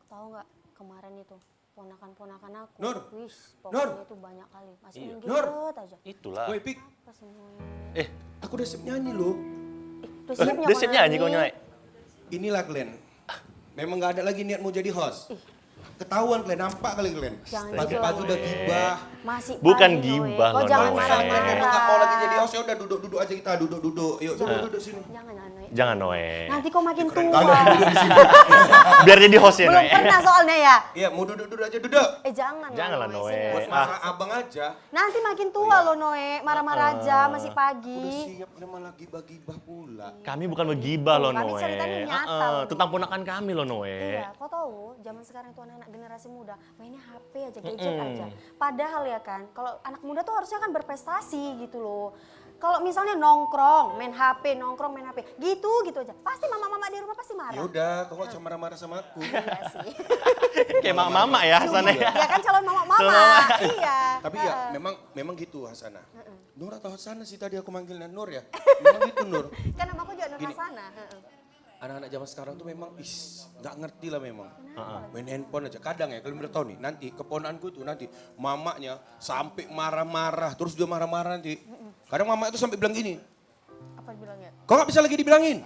Tahu nggak kemarin itu ponakan-ponakan aku. Nur. Wis, Nur. pokoknya itu banyak kali. Masih main Nur. gadget aja. Itulah. Woi Pik, Apa semuanya? aku udah siap nyanyi loh. Udah siap Udah siap nyanyi kau nyanyi. Inilah Glenn. Memang gak ada lagi niat mau jadi host. Ketahuan Glenn, nampak kali Glenn. Jangan Pagi-pagi gitu udah lah, gibah. Masih Bukan pagi, gibah Noe. Kau loh, jangan Noe. Glenn memang gak mau lagi jadi marah-marah. host, ya udah duduk-duduk aja kita, duduk-duduk. Yuk, duduk sini. Jangan Noe. Jangan Noe. Nanti kau makin Keren tua. kali duduk di sini. Biar jadi hostnya Belum Noe. pernah soalnya ya. Iya, mau duduk-duduk aja, duduk. Jangan Janganlah, Noe. sini, Buat Noe. masalah abang aja. Nanti makin tua loh Noe. Marah-marah aja, masih Udah pagi. siap, udah malah gibah-gibah pula. Kami bukan begibah loh Kami Noe. ceritanya nyata loh, Noe. Tentang ponakan kami loh Noe. Iya, kau tahu zaman sekarang itu anak-anak generasi muda mainnya HP aja, gadget aja. Padahal ya kan, kalau anak muda tuh harusnya kan berprestasi gitu loh. Kalau misalnya nongkrong, main HP, gitu aja. Pasti mama-mama di rumah pasti marah. Ya udah, kau gak usah marah-marah sama aku. Iya sih. Kayak mama ya sana ya. Dia kan calon mama-mama. Calon mama. Iya. Tapi ya, memang gitu Hasanah. Nur atau Hasanah sih tadi aku manggilnya Nur ya. Memang gitu Nur. Kan nama aku juga Nur Gini. Hasanah. Anak-anak zaman sekarang tuh memang nggak ngerti lah memang. Main handphone aja. Kadang ya kalian udah tahu nih, nanti keponakanku tuh nanti mamanya sampai marah-marah, terus dia marah-marah nanti. Kadang mama itu sampai bilang gini, Apa bilangnya? kok nggak bisa lagi dibilangin?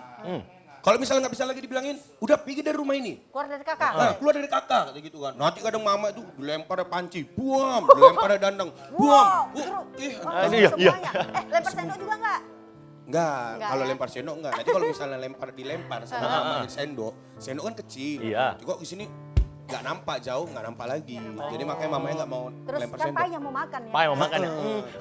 Kalau misalnya nggak bisa lagi dibilangin, udah pergi dari rumah ini. Keluar dari kakak. Nah, keluar dari kakak, kayak gitu kan. Nanti kadang mama itu dilempar panci, buam, dilempar dandang, buam. Aduh, iya. Semuanya. Lempar sendok juga enggak? Enggak, kalau ya? lempar sendok enggak. Nanti kalau misalnya dilempar sama mamanya sendok kan kecil. Iya. Kok di sini nggak nampak jauh, nggak nampak lagi. Jadi makanya mamanya nggak mau Terus lempar kan sendok. Pai yang mau makan ya. Pak mau makan ya?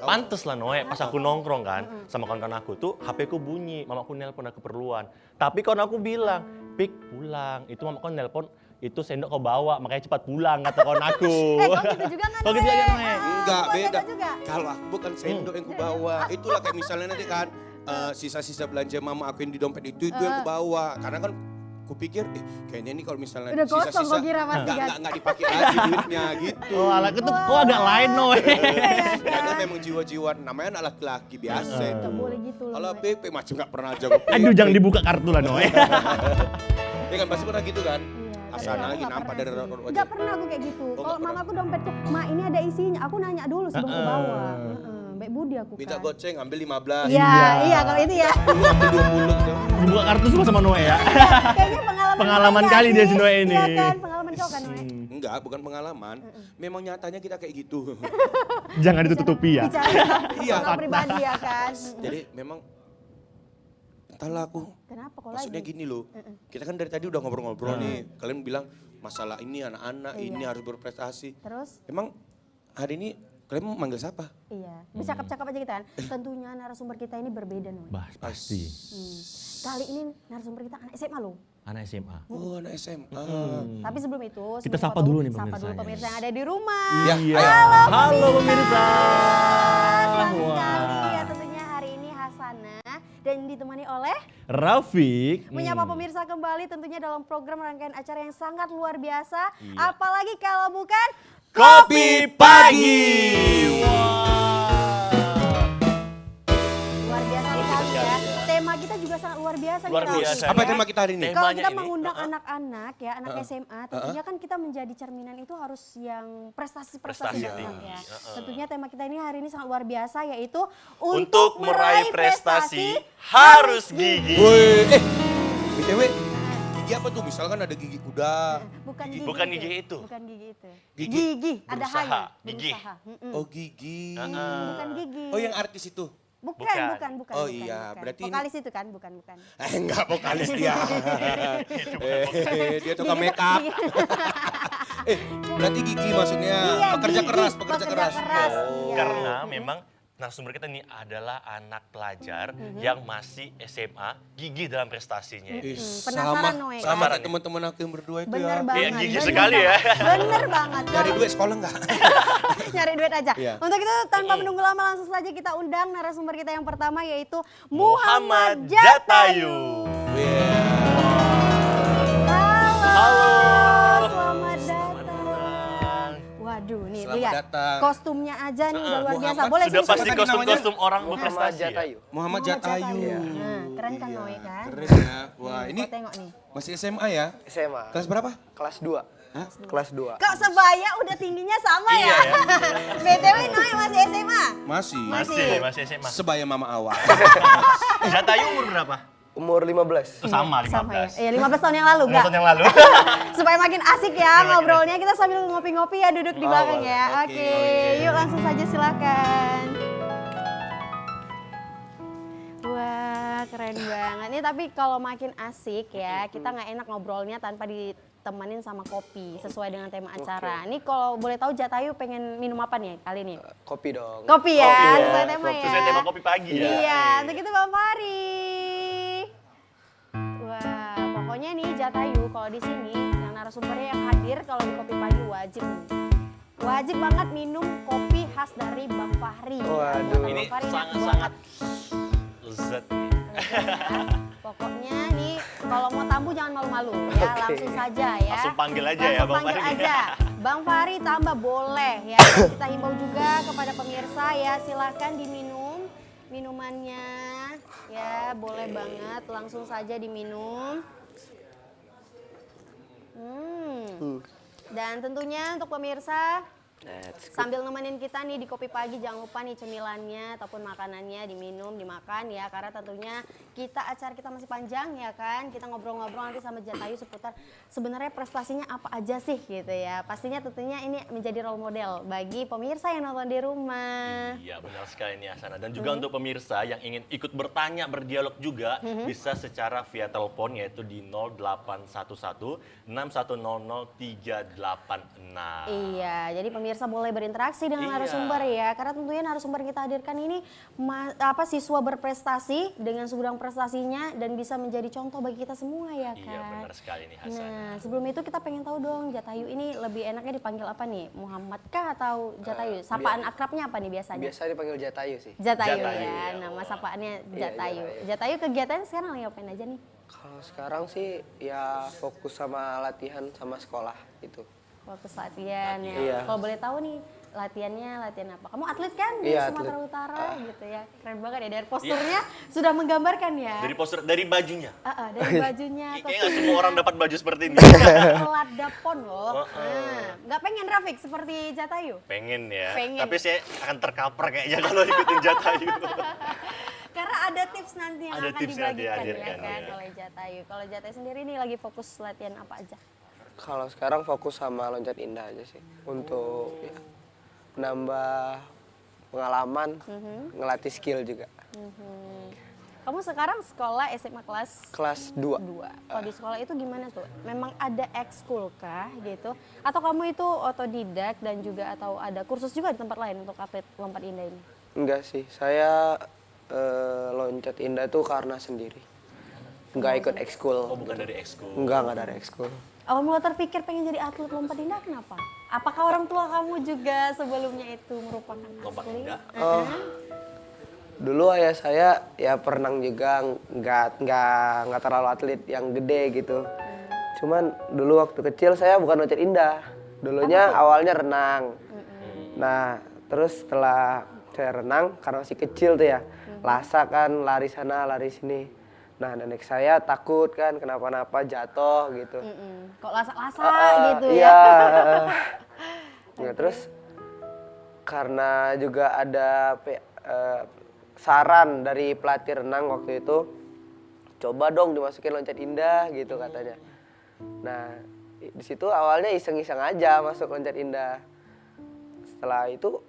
Pantes lah Noe, pas aku nongkrong kan sama kawan-kawan aku tuh HP ku bunyi, mamaku nelpon ada keperluan. Tapi kawan aku bilang, Pik pulang, itu mamaku nelpon, itu sendok kau bawa, makanya cepat pulang kata kawan aku. Kau gitu juga nggak Kau gitu juga Noe? Enggak, kau beda. gitu juga? Kalau aku bukan sendok yang kubawa. Itulah kayak misalnya nanti kan sisa-sisa belanja mama aku yang di dompet itu yang kubawa. Karena kan kupikir kayaknya nih kalau misalnya Udah gosong sisa-sisa kau kira masih kan? nggak dipakai lagi duitnya gitu. Oh alah, itu kok agak lain Noe. Karena memang jiwa-jiwa namanya anak laki-laki biasa itu. Nggak boleh gitu loh. Kalau Noe. PP macam nggak pernah jago PP. Aduh jangan dibuka kartu lah Noe. Ya kan pasti pernah gitu kan? Iya, Asana tapi lagi aku nampak nggak dari pernah orang sih. wajah. Nggak pernah aku kayak gitu. Oh, Kalau nggak pernah. mamaku dompetku, Ma ini ada isinya. Aku nanya dulu sebelum aku bawa. Baik budi aku Minta kan. goceng ambil 15. Iya, iya kalau itu ya. Dulu ambil 20 gitu. Dibuka kartu semua sama Noe ya. Kayaknya pengalaman Pengalaman kali Noe dia sih. si Noe ini. Iya kan, pengalaman kau kan Noe. Enggak, bukan pengalaman. Memang nyatanya kita kayak gitu. Jangan ditutupi ya. Bicara Iya. personal pribadi ya kan. Jadi memang entahlah aku. Kenapa kau Maksudnya lagi? gini loh. Kita kan dari tadi udah ngobrol-ngobrol nih. Kalian bilang masalah ini anak-anak ini harus berprestasi. Terus? Emang hari ini kalian mau manggil siapa? Iya, bercakap-cakap aja kita kan. Tentunya narasumber kita ini berbeda Noe. Bah, pasti. Kali ini narasumber kita anak SMA loh. Anak SMA. Oh, anak SMA. Tapi sebelum itu, Kita sebelum sapa kau dulu tahu, nih sapa dulu pemirsanya. pemirsa yang ada di rumah. Iya. Halo pemirsa. Senang Wah. sekali ya tentunya hari ini Hasanah dan ditemani oleh Rafiq. menyapa pemirsa kembali tentunya dalam program rangkaian acara yang sangat luar biasa. Iya. Apalagi kalau bukan Kopi Pagi. luar biasa sekali ya. Tema kita juga sangat luar biasa Luar nih, Raf. biasa. Apa ya. tema kita hari ini? Tema- Kalau Temanya kita ini, mengundang anak-anak ya, anak SMA, tentunya kan kita menjadi cerminan itu harus yang prestasi-prestasi Prestasi banget tinggi, ya. Tentunya tema kita ini hari ini sangat luar biasa yaitu Untuk meraih prestasi harus gigi. Woi, BTW, gigi apa tuh? Misalkan ada gigi kuda. Bukan gigi, Bukan gigi itu. Bukan gigi itu. Gigi. Gigi, ada Berusaha. hanya. Gigi. Berusaha. Oh, gigi. Bukan gigi. Oh, yang artis itu? Bukan, Bukan. bukan, bukan. Oh bukan, iya, bukan. berarti ini- vokalis itu kan, bukan. Enggak vokalis dia. Dia tukang make up. Berarti gigi maksudnya Iya, pekerja gigi, keras, pekerja keras. iya. Karena memang narasumber kita ini adalah anak pelajar yang masih SMA, gigih dalam prestasinya. Ih, Penasaran, Noe, sama kan? kayak teman-teman aku yang berdua itu Bener ya. banget. Iya, gigi bener sekali ya. banget, Bener banget. Dari duit sekolah enggak? Nyari duit aja. Iya. Untuk itu tanpa menunggu lama langsung saja kita undang narasumber kita yang pertama yaitu Muhammad Jatayu. Halo. Halo. Selamat datang. Waduh, Waduh, nih Selamat lihat. datang. Kostumnya aja nih udah luar biasa. Muhammad Boleh Sudah sini, pasti sini. Siapa tadi kostum-kostum orang Muhammad berprestasi ya? Jatayu. Muhammad Muhammad Jatayu. Jatayu. Nah, keren kan Iya, Noe kan? Keren ya. Wah, ini Kau tengok nih. masih SMA ya? SMA. Kelas berapa? Kelas 2. Hah? Kelas 2. Kok sebaya udah tingginya sama Iya, ya? BTW Noe masih SMA? Masih. Masih SMA. Sebaya mama awak. Jatayu umur berapa? Umur 15. Oh, sama, 15. Sama ya? Iya 15 tahun yang lalu 15 enggak? tahun yang lalu. Supaya makin asik ya ngobrolnya, kita sambil ngopi-ngopi ya duduk di Oh, belakang boleh. ya. Oke. Oke, yuk langsung saja silakan. Wah, keren banget. Ini tapi kalau makin asik ya, kita nggak enak ngobrolnya tanpa ditemenin sama kopi sesuai dengan tema acara. Ini kalau boleh tahu Jatayu pengen minum apa nih kali ini? Kopi dong. Kopi ya, Kopi ya, sesuai tema kopi. ya. Sesuai tema kopi pagi ya. Iya, untuk itu Bang Fari. Wah, pokoknya nih Jatayu kalau di sini yang narasumbernya yang hadir kalau di kopi pagi wajib nih. Wajib banget minum kopi khas dari Bang Fahri. Waduh. Buatan Ini Bang Fahri enak sangat-sangat banget. lezat nih. Ya. Pokoknya nih kalau mau tamu jangan malu-malu ya, Oke. langsung saja ya. Langsung panggil aja ya, Langsung Bang panggil Fahri. aja. Bang Fahri tambah boleh ya. Dan kita himbau juga kepada pemirsa ya, silakan diminum minumannya ya, boleh banget langsung saja diminum. Dan tentunya untuk pemirsa Let's go. sambil nemenin kita nih di kopi pagi, jangan lupa nih cemilannya ataupun makanannya diminum, dimakan ya, karena tentunya acara kita masih panjang ya kan, kita ngobrol-ngobrol nanti sama Jatayu seputar sebenarnya prestasinya apa aja sih gitu ya. Pastinya tentunya ini menjadi role model bagi pemirsa yang nonton di rumah. Iya, benar sekali nih Asana. Dan juga untuk pemirsa yang ingin ikut bertanya, berdialog juga, bisa secara via telepon yaitu di 0811 6100 386. Iya, jadi pemirsa boleh berinteraksi dengan Iya. narasumber ya, karena tentunya narasumber yang kita hadirkan ini siswa berprestasi dengan segudang prestasinya dan bisa menjadi contoh bagi kita semua ya kan. Iya, benar sekali nih Hasan. Nah, sebelum itu kita pengen tahu dong, Jatayu ini lebih enaknya dipanggil apa nih? Muhammad kah atau Jatayu? Sapaan akrabnya apa nih biasanya? Biasa dipanggil Jatayu sih. Jatayu Jatayu, ya, ya. nama sapaannya Iya, Jatayu. Jatayu. Jatayu kegiatannya sekarang lagi ngapain aja nih? Kalau sekarang sih ya fokus sama latihan sama sekolah itu. Fokus latihan ya. Iya. Kalau boleh tahu nih, latihan apa? Kamu atlet kan di Iya, Sumatera atlet. Utara gitu ya. Keren banget ya, dari posturnya sudah menggambarkan ya. Dari poster, dari bajunya. Dari bajunya, Kayaknya nggak semua orang dapat baju seperti ini. Ladapon loh. Nah, nggak pengen Rafiq seperti Jatayu? Pengen ya. Pengen. Tapi saya akan terkapar kayaknya kalau ikutin Jatayu. Karena ada tips nanti yang Ada akan tips yang dibagikan ya dihadirkan, kan ya. oleh Jatayu. Kalau Jatayu sendiri nih lagi fokus latihan apa aja? Kalau sekarang fokus sama loncat indah aja sih. Untuk ya, menambah pengalaman, ngelatih skill juga. Kamu sekarang sekolah SMA kelas Kelas 2. 2. Kalau di sekolah itu gimana tuh? Memang ada ekskul kah gitu? Atau kamu itu otodidak dan juga atau ada kursus juga di tempat lain untuk atlet lompat indah ini? Enggak sih, saya loncat indah tuh karena sendiri. Enggak ikut ekskul. Oh, bukan dari ekskul. Enggak dari ekskul. Awal mula terpikir pengen jadi atlet lompat indah kenapa? Apakah orang tua kamu juga sebelumnya itu merupakan Lompat atlet? indah? Oh, dulu ayah saya ya perenang juga, nggak terlalu atlet yang gede gitu. Cuman dulu waktu kecil saya bukan loncat indah. Dulunya awalnya renang. Nah, terus setelah saya renang karena masih kecil tuh ya, lasa kan lari sana lari sini. Nah, nenek saya takut kan kenapa-napa jatuh gitu. Kok lasak-lasak gitu ya? Iya. Ya, terus karena juga ada saran dari pelatih renang waktu itu, coba dong dimasukin loncat indah gitu katanya. Nah, di situ awalnya iseng-iseng aja masuk loncat indah. Setelah itu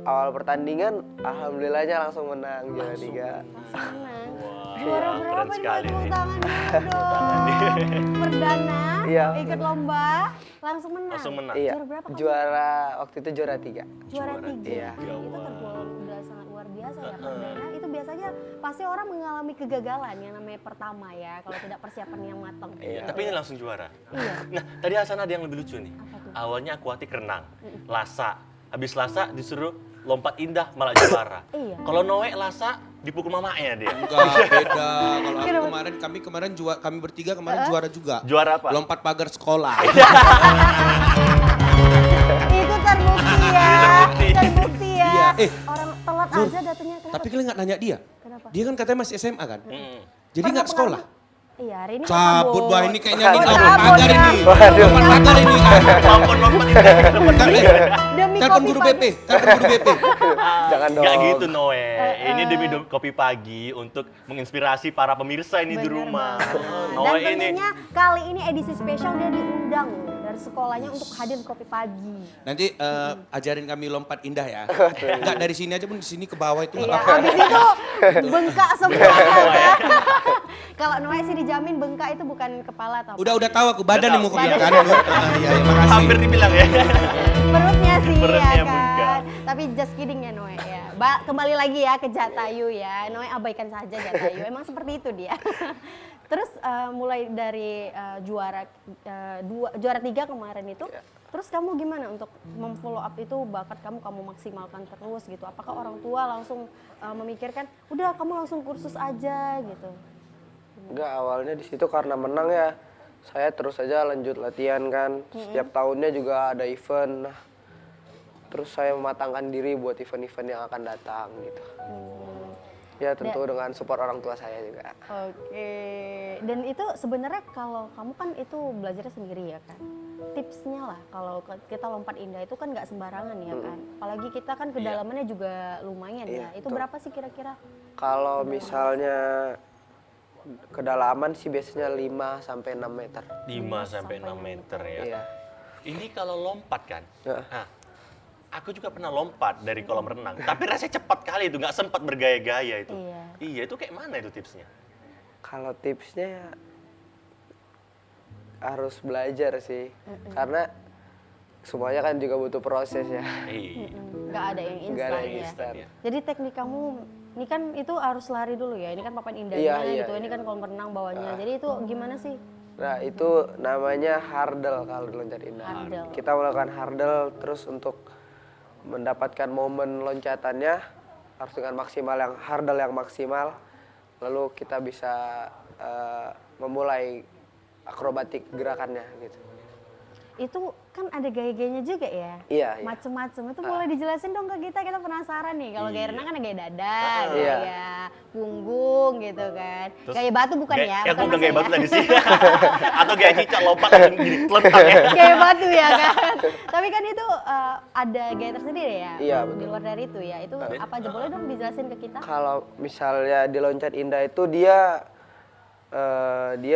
awal pertandingan alhamdulillahnya langsung menang juara 3. Menang. Wah, Juara keren berapa nih? sekali Tepuk nih. tangan dulu dong. Perdana, Iya. ikut lomba, langsung menang. Langsung menang. Iya. Juara berapa kamu? Juara waktu itu juara 3. Juara 3. Iya. Itu tergolong udah sangat luar biasa ya perdana. Itu biasanya pasti orang mengalami kegagalan yang namanya pertama ya, kalau tidak persiapan yang matang. Iya, tapi ini langsung juara. Iya. Nah, tadi Hasan ada yang lebih lucu nih. Apa tuh? Awalnya akuatik renang, lasa. Habis lasa disuruh lompat indah malah juara. Iya. Kalau Noe lasa dipukul mamanya dia. Enggak, beda. Kalau aku kemarin kami bertiga kemarin juara juga. Juara apa? Lompat pagar sekolah. Itu terbukti ya. Terbukti. Terbukti ya. Iya, Orang telat Nur, aja datanya. Kenapa? Tapi kalian nggak nanya dia? Kenapa? Dia kan katanya masih SMA kan? Mm. Jadi Pernah nggak sekolah? Iya, hari ini Cabut, bah ini kayaknya Oh, nih cabut lompat pagar ya. ini. Waduh. Lompat pagar ini. Lompat itu Demi Telepon kopi guru pagi. BP, telepon guru BP. Jangan dong. Gak gitu Noe. Ini demi kopi pagi untuk menginspirasi para pemirsa ini di Bener rumah. banget. Noe Dan ini. tentunya kali ini edisi spesial dia diundang dari sekolahnya untuk hadir di kopi pagi. Nanti ajarin kami lompat indah ya. Enggak dari sini aja pun di sini ke bawah itu. Iya, habis itu bengkak semua. ya. Kalau Noe sih dijamin bengkak itu bukan kepala atau Udah tahu aku badan yang mau kau Badan. bilang kan. Iya, makasih. Hampir dibilang ya. perutnya sih Perutnya ya bengkak. kan. Tapi just kidding ya Noe ya. Kembali lagi ya ke Jatayu ya. Noe abaikan saja Jatayu. Emang seperti itu dia. Terus mulai dari juara 3 kemarin itu, terus kamu gimana untuk memfollow up itu bakat kamu maksimalkan terus gitu? Apakah orang tua langsung memikirkan, udah kamu langsung kursus aja gitu? Enggak, awalnya di situ karena menang ya. Saya terus aja lanjut latihan kan. Setiap tahunnya juga ada event. Nah, terus saya mematangkan diri buat event-event yang akan datang gitu. Ya tentu dengan support orang tua saya juga. Oke, dan itu sebenarnya kalau kamu kan itu belajarnya sendiri ya kan. Tipsnya lah kalau kita lompat indah itu kan nggak sembarangan ya kan. Apalagi kita kan kedalamannya juga lumayan ya. Itu berapa sih kira-kira? Kalau misalnya kedalaman sih biasanya 5 sampai 6 meter. 5 sampai 6 meter ya. Iya. Ini kalau lompat kan. Ya. Nah, aku juga pernah lompat dari kolam renang. Tapi rasanya cepat kali itu, nggak sempat bergaya-gaya itu. Iya. Iya, itu kayak mana itu tipsnya? Kalau tipsnya ya harus belajar sih. Karena semuanya kan juga butuh proses ya. Iya. Nggak ada yang Nggak ada instan yang ya. instan. Jadi teknik kamu, ini kan itu harus lari dulu ya. Ini kan papan indahnya Iya, gitu. iya. Ini kan kolam renang bawahnya. Jadi itu gimana sih? Nah itu namanya hurdle kalau di loncat indah. Hurdle. Kita melakukan hurdle terus untuk mendapatkan momen loncatannya harus dengan hurdle yang maksimal. Lalu kita bisa memulai akrobatik gerakannya gitu. Itu kan ada gaya-gayanya juga ya? Iya, iya. Macem-macem. Itu boleh dijelasin dong ke kita penasaran nih. Kalau gaya renang kan ada gaya dada, Iya. gaya punggung gitu kan. Terus Gaya batu bukan ya? Ya, aku bukan udah gaya masa batu ya? tadi sih. Atau gaya cicak lompat langsung gini, telentang ya. Gaya batu ya kan? Tapi kan itu ada gaya tersendiri ya? Iya, betul. Di luar dari itu ya? Itu apa aja? Boleh dong dijelasin ke kita? Kalau misalnya di loncat indah itu dia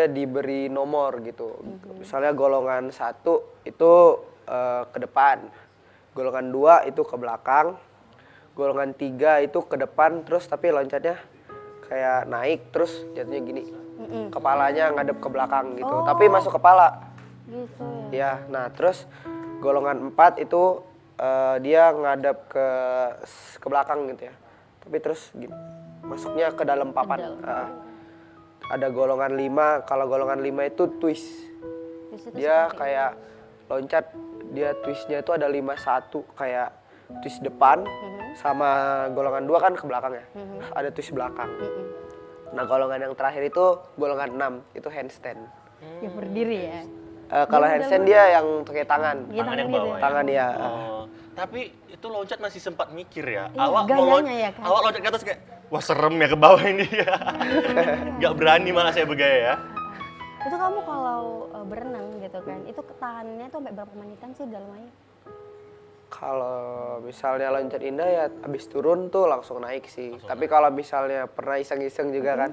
diberi nomor gitu. Misalnya golongan 1 itu ke depan, golongan 2 itu ke belakang, golongan 3 itu ke depan terus tapi loncatnya kayak naik terus jatuhnya gini. Kepalanya ngadep ke belakang gitu. Tapi masuk kepala. Gitu ya? Ya, nah terus golongan 4 itu dia ngadep ke belakang gitu ya. Tapi terus gini, masuknya ke dalam papan. Ada golongan 5, kalau golongan 5 itu twist. Terus itu Dia seperti kayak loncat, dia twistnya itu ada 5-1 kayak twist depan sama golongan 2 kan ke belakang ya. Ada twist belakang. Nah, golongan yang terakhir itu golongan 6, itu handstand. ya berdiri ya? Kalau handstand dia yang pakai tangan. Gitu Tangan yang gitu bawah ya? ya? Tangan ya. Oh, tapi itu loncat masih sempat mikir ya. Iya, Awak gayanya ya kan? awak loncat ke atas kayak, wah serem ya ke bawah ini ya. Gak berani malah saya bergaya ya. Itu kamu kalau berenang gitu kan, itu ketahanannya tuh sampai berapa menitan sih dalam air? Kalau misalnya loncat indah ya abis turun tuh langsung naik sih. Tapi kalau misalnya pernah iseng-iseng juga kan,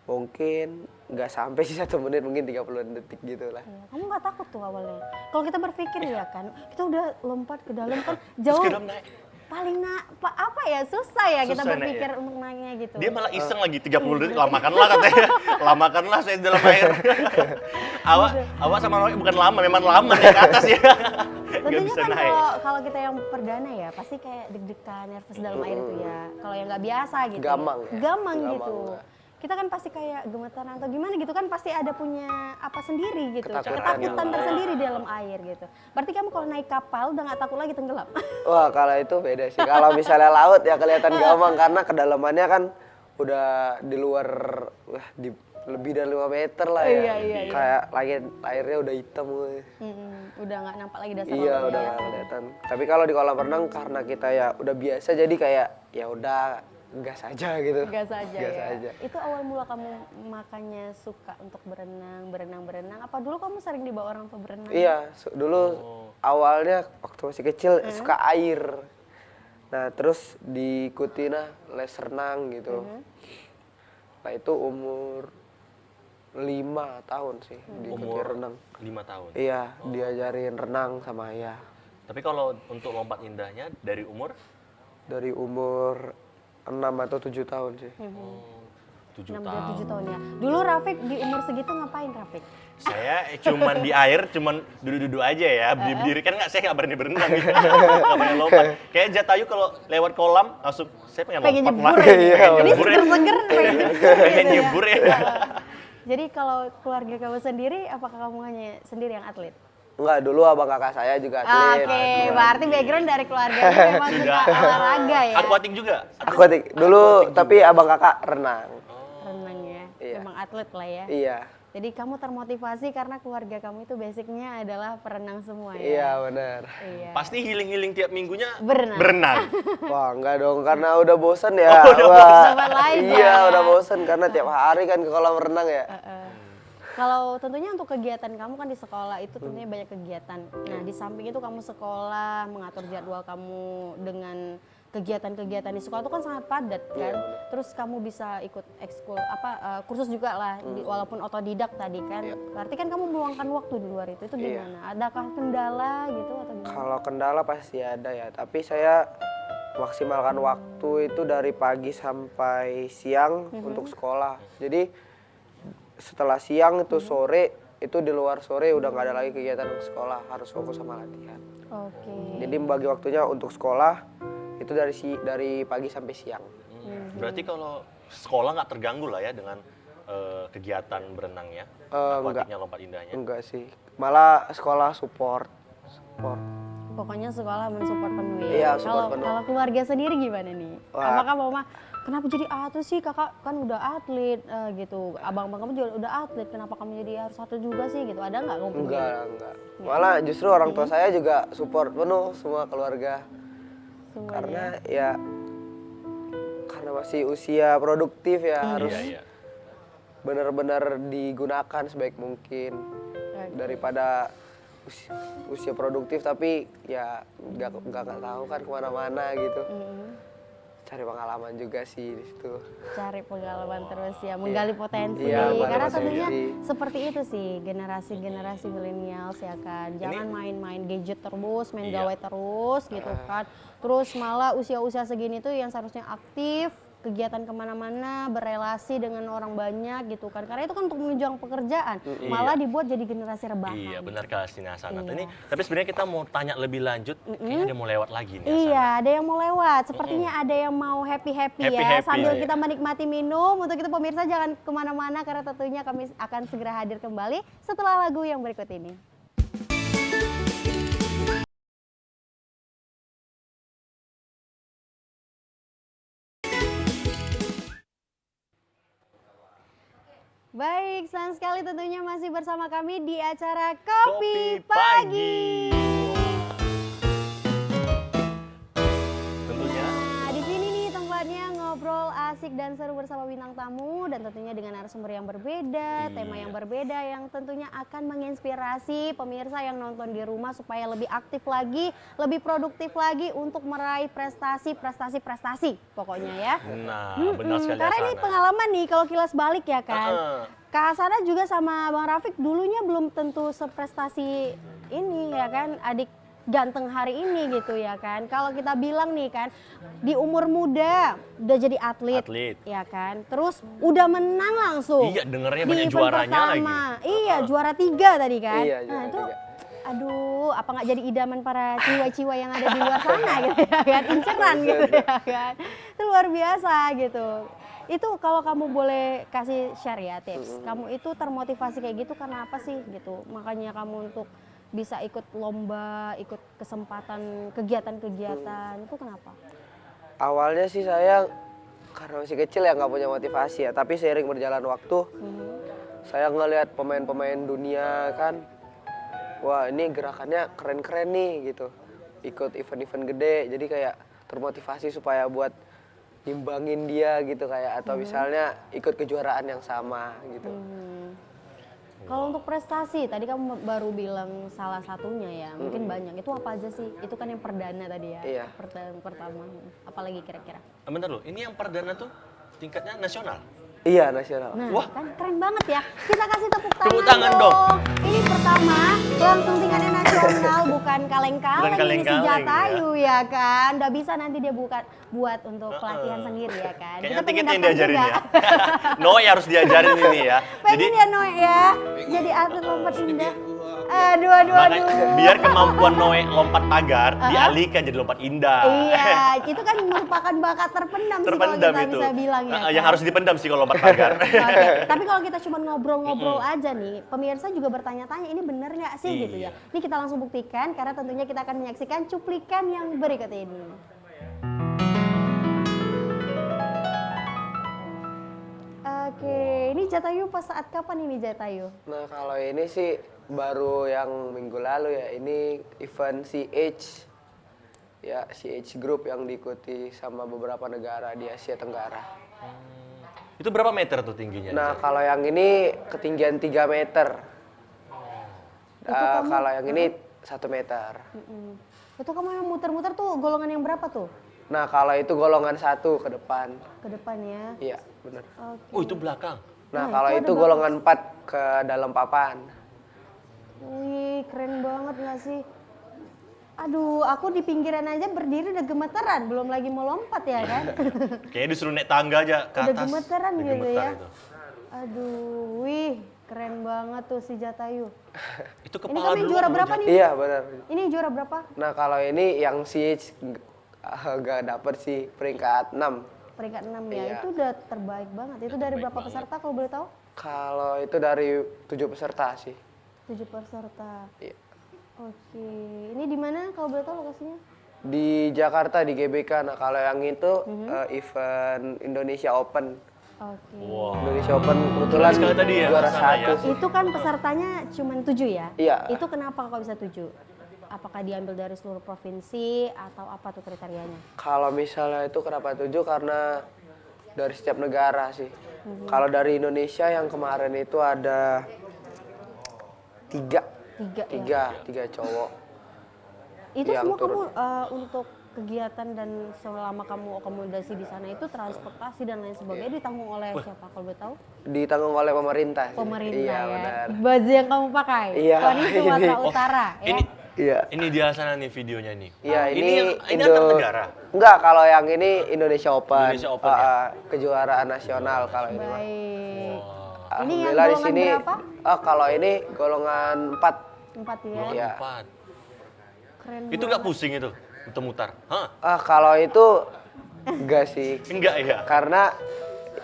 mungkin nggak sampai sih 1 menit, mungkin 30 detik gitu lah. Ya, kamu nggak takut tuh awalnya? Kalau kita berpikir ya kan, kita udah lompat ke dalam kan Terus jauh, ke dalam naik. paling apa ya, susah ya kita Susah naik berpikir ya. untuk naiknya gitu. Dia malah iseng lagi 30 detik, lamakanlah katanya. Lamakanlah saya di dalam air. awak sama Noe bukan lama, memang lama naik ke atas ya. Gak Tentunya bisa kan naik. kalau kita yang perdana ya pasti kayak deg-degan, nervous dalam air itu ya. Kalau yang nggak biasa gitu. Gampang ya? Gampang Gampang gitu. lah. Kita kan pasti kayak gemetaran atau gimana gitu kan pasti ada punya apa sendiri gitu. Ketakutan Ketakutan yang- tersendiri di dalam air gitu. Berarti kamu kalau naik kapal udah nggak takut lagi tenggelam. Wah, kalau itu beda sih. Kalau misalnya laut ya kelihatan gampang karena kedalamannya kan udah di luar, lebih dari 5 meter lah ya. Iya, iya. Kayak airnya udah hitam gue. Udah nggak nampak lagi dasar Iya lautnya udah ya. nggak kelihatan. Tapi kalau di kolam renang karena kita ya udah biasa jadi kayak ya udah gas aja gitu. Gas aja Gas ya. aja. Itu awal mula kamu makanya suka untuk berenang. Apa dulu kamu sering dibawa orang tua berenang? Iya, dulu awalnya waktu masih kecil suka air. Nah terus diikuti les renang gitu. Nah itu umur 5 tahun sih diikuti Umur renang. 5 tahun. Iya, diajarin renang sama ayah. Tapi kalau untuk lompat indahnya dari umur Dari umur 6 atau 7 tahun sih. 7 6 tahun. 7 tahun ya. Dulu Rafiq di umur segitu ngapain Rafiq? Saya cuman di air, cuman duduk-duduk aja ya, berdiri kan saya nggak berani berenang gitu, nggak pengen lompat. Kayak Jatayu kalau lewat kolam langsung saya pengen Pengen lompat nyebur lah. ya? Pengen Ini nyebur ya. seger-seger pengen nyebur Pengen gitu ya. nyebur ya. Jadi kalau keluarga kamu sendiri, apakah kamu hanya sendiri yang atlet? Enggak, dulu abang kakak saya juga atlet. Oke, berarti background dari keluarganya memang suka olahraga ya? Aquatic juga. Akuatik. Dulu tapi abang kakak renang. Renang ya, Iya. memang atlet lah ya. Iya. Jadi kamu termotivasi karena keluarga kamu itu basicnya adalah perenang semua ya? Iya, benar. Iya. Pasti healing-healing tiap minggunya Berenang. berenang. Wah, enggak dong karena udah bosen ya. udah Wah, Tempat lain iya, ya. udah bosen karena tiap hari kan ke kolam renang ya. Kalau tentunya untuk kegiatan kamu kan di sekolah itu tentunya banyak kegiatan. Nah di samping itu kamu sekolah, mengatur jadwal kamu dengan kegiatan-kegiatan di sekolah itu kan sangat padat kan. Terus kamu bisa ikut ekskul kursus juga lah, walaupun otodidak tadi kan. Berarti kan kamu meluangkan waktu di luar itu Iya. gimana? Adakah kendala gitu atau gimana? Kalau kendala pasti ada ya, tapi saya maksimalkan waktu itu dari pagi sampai siang untuk sekolah. Jadi setelah siang itu sore, itu di luar sore udah nggak ada lagi kegiatan sekolah, harus fokus sama latihan. Oke. Jadi membagi waktunya untuk sekolah itu dari pagi sampai siang. Berarti kalau sekolah nggak terganggu lah ya dengan kegiatan berenangnya, Enggak. aquaticnya, lompat indahnya. Enggak sih, malah sekolah support. Pokoknya sekolah mensupport penuh ya. Iya, support penuh. Kalau keluarga sendiri gimana nih? Wah. Apakah mama kenapa jadi atlet sih? Kakak kan udah atlet gitu. Abang-abang kamu juga udah atlet. Kenapa kamu jadi harus atlet juga sih gitu? Ada nggak kamu? Enggak. Malah justru orang tua saya juga support penuh semua keluarga. Semuanya. Karena ya karena masih usia produktif ya harus Iya, iya. benar-benar digunakan sebaik mungkin daripada usia produktif tapi ya nggak tahu kan kemana-mana gitu. Cari pengalaman juga sih di situ. Cari pengalaman terus ya, menggali potensi. Iya, menggali Karena potensi. tentunya seperti itu sih generasi milenials ya kan. Jangan main-main gadget terus, main Iya. gawai terus gitu kan. Terus malah usia-usia segini tuh yang seharusnya aktif, kegiatan kemana-mana, berelasi dengan orang banyak gitu kan. Karena itu kan untuk menunjang pekerjaan. Malah dibuat jadi generasi rebahan. Iya, benar Kak Sina Sanat. Iya. Ini tapi sebenarnya kita mau tanya lebih lanjut, kayaknya ada mau lewat lagi nih. Iya, ada yang mau lewat. Sepertinya ada yang mau happy-happy ya. Happy-happy. Sambil Iya. kita menikmati minum. Untuk itu pemirsa jangan kemana-mana karena tentunya kami akan segera hadir kembali setelah lagu yang berikut ini. Baik, senang sekali tentunya masih bersama kami di acara Kopi Pagi. Tentunya Nah, di sini nih tempatnya ngobrol asik dan seru bersama bintang tamu dan tentunya dengan narasumber yang berbeda, tema yang berbeda yang tentunya akan menginspirasi pemirsa yang nonton di rumah supaya lebih aktif lagi, lebih produktif lagi untuk meraih prestasi pokoknya ya. nah, benar sekali Karena ini Asana. pengalaman nih kalau kilas balik ya kan. Kak Asana juga sama Bang Rafiq dulunya belum tentu seprestasi ini ya kan, adik ganteng hari ini gitu ya kan. Kalau kita bilang nih kan, di umur muda udah jadi atlet, ya kan. Terus udah menang langsung. Iya, dengernya di banyak event juaranya pertama. Iya, juara 3 tadi kan. Iya, Nah juara itu, 3. aduh, apa nggak jadi idaman para ciwa-ciwa yang ada di luar sana gitu ya kan, inceran gitu ya kan. Itu luar biasa gitu. Itu kalau kamu boleh kasih share ya tips, kamu itu termotivasi kayak gitu karena apa sih gitu? Makanya kamu untuk bisa ikut lomba, ikut kesempatan kegiatan-kegiatan, itu kenapa? Awalnya sih saya karena masih kecil ya nggak punya motivasi ya, tapi seiring berjalan waktu saya ngelihat pemain-pemain dunia kan, wah ini gerakannya keren-keren nih gitu. Ikut event-event gede, jadi kayak termotivasi supaya buat nimbangin dia gitu kayak, atau misalnya ikut kejuaraan yang sama gitu. Kalau untuk prestasi, tadi kamu baru bilang salah satunya ya, mungkin banyak. Itu apa aja sih? Itu kan yang perdana tadi ya. Iya. Pertama. Apalagi kira-kira? Bentar loh, ini yang perdana tuh tingkatnya nasional. Iya, nasional. Nah, Wah. kan keren banget ya. Kita kasih tepuk tangan, Tepuk tangan dong. Ini pertama, langsung tingkatnya nasional, bukan kaleng-kaleng Bukan ini si kaleng-kaleng, Jatayu ya kan. Udah bisa nanti dia buat untuk pelatihan sendiri ya kan. Kayaknya nanti pengen kita yang daftar diajarin juga. ya. Noe harus diajarin ini ya. Pengen ya Noe ya, jadi atlet lompat indah. Aduh. Makanya, biar kemampuan Noe lompat pagar dialihkan jadi lompat indah. Iya, itu kan merupakan bakat terpendam, sih kalau Terpendam kita itu. bisa bilang ya. Yang kan? harus dipendam sih kalau lompat pagar. Oke, tapi kalau kita cuma ngobrol-ngobrol aja nih, pemirsa juga bertanya-tanya ini bener nggak sih gitu ya. Ini kita langsung buktikan karena tentunya kita akan menyaksikan cuplikan yang berikut ini. Oke, ini Jatayu pas saat kapan ini Jatayu? Nah kalau ini sih baru yang minggu lalu ya, ini event CH. Ya, CH Group yang diikuti sama beberapa negara di Asia Tenggara. Itu berapa meter tuh tingginya? Nah kalau yang ini ketinggian 3 meter. Kalau yang ini 1 meter. Itu kamu yang muter-muter tuh golongan yang berapa tuh? Nah kalau itu golongan 1 ke depan. Ke depan ya. Iya benar. Oke. Oh itu belakang. Nah Nah, kalau itu itu ada golongan 4 ke dalam papan. Wih, keren banget nggak sih? Aduh, aku di pinggiran aja berdiri udah gemeteran, belum lagi mau lompat ya kan? Kayaknya disuruh naik tangga aja ke Udah atas. gemeteran Udah gitu gemetar ya. itu. Aduh, wih, keren banget tuh si Jatayu. Itu Ini kepala kami dulu. juara berapa nih? Iya benar. Ini juara berapa? Nah kalau ini yang CH gak dapet sih peringkat 6. Peringkat 6 ya. Iya. Itu udah terbaik banget. Itu dari berapa peserta kalau boleh tahu? Kalau itu dari 7 peserta sih. 7 peserta. Iya. Oke. Ini di mana kalau boleh tahu lokasinya? Di Jakarta di GBK. Nah kalau yang itu event Indonesia Open. Oke. Wah. Indonesia Open kebetulan Keren sekali tadi ya, juara Mas Nana 1 ya. sih. Itu kan pesertanya cuma 7 ya? Iya. Itu kenapa kok bisa 7? Apakah diambil dari seluruh provinsi atau apa tuh kriterianya? Kalau misalnya itu kenapa 7 karena dari setiap negara sih. Kalau dari Indonesia yang kemarin itu ada 3 Tiga ya? cowok. Itu yang semua turun. kamu untuk kegiatan dan selama kamu akomodasi di sana itu transportasi dan lain sebagainya ditanggung oleh siapa kalau boleh tahu? Ditanggung oleh pemerintah sih. Pemerintah Iya, ya. benar. Baju yang kamu pakai? Iya, Wah, ini Sumatera ini. Utara ya? Ini Iya. ini dia sana nih videonya nih. Iya, ini antar negara. Enggak, kalau yang ini Indonesia Open. Indonesia Open, ya? Kejuaraan nasional kalau ini. mah. Baik. Ini yang Alhamdulillah di golongan sini. berapa? Kalau ini golongan 4. 4 ya? Iya. Empat. Keren Itu nggak pusing itu muter-muter? Hah? Kalau itu enggak sih. Enggak ya? Karena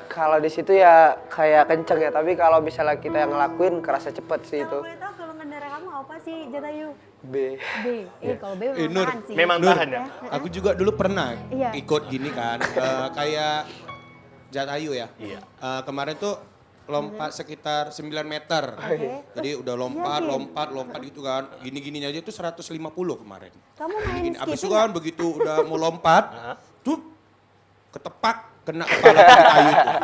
kalau di situ ya kayak kenceng ya, tapi kalau misalnya kita yang ngelakuin kerasa cepet sih itu. Kalau boleh tahu golongan darah kamu apa sih Jatayu? B. B. Kalau B memang Nur, tahan sih. Memang Nur, tahan ya? aku juga dulu pernah Iya. ikut gini kan, kayak Jatayu ya. Iya. Kemarin tuh lompat sekitar 9 meter. Jadi udah lompat gitu kan. Gini-gininya aja tuh 150 kemarin. Kamu main Gini, abis itu skipping kan begitu udah mau lompat, tuh ketepak kena kepala Jatayu tuh.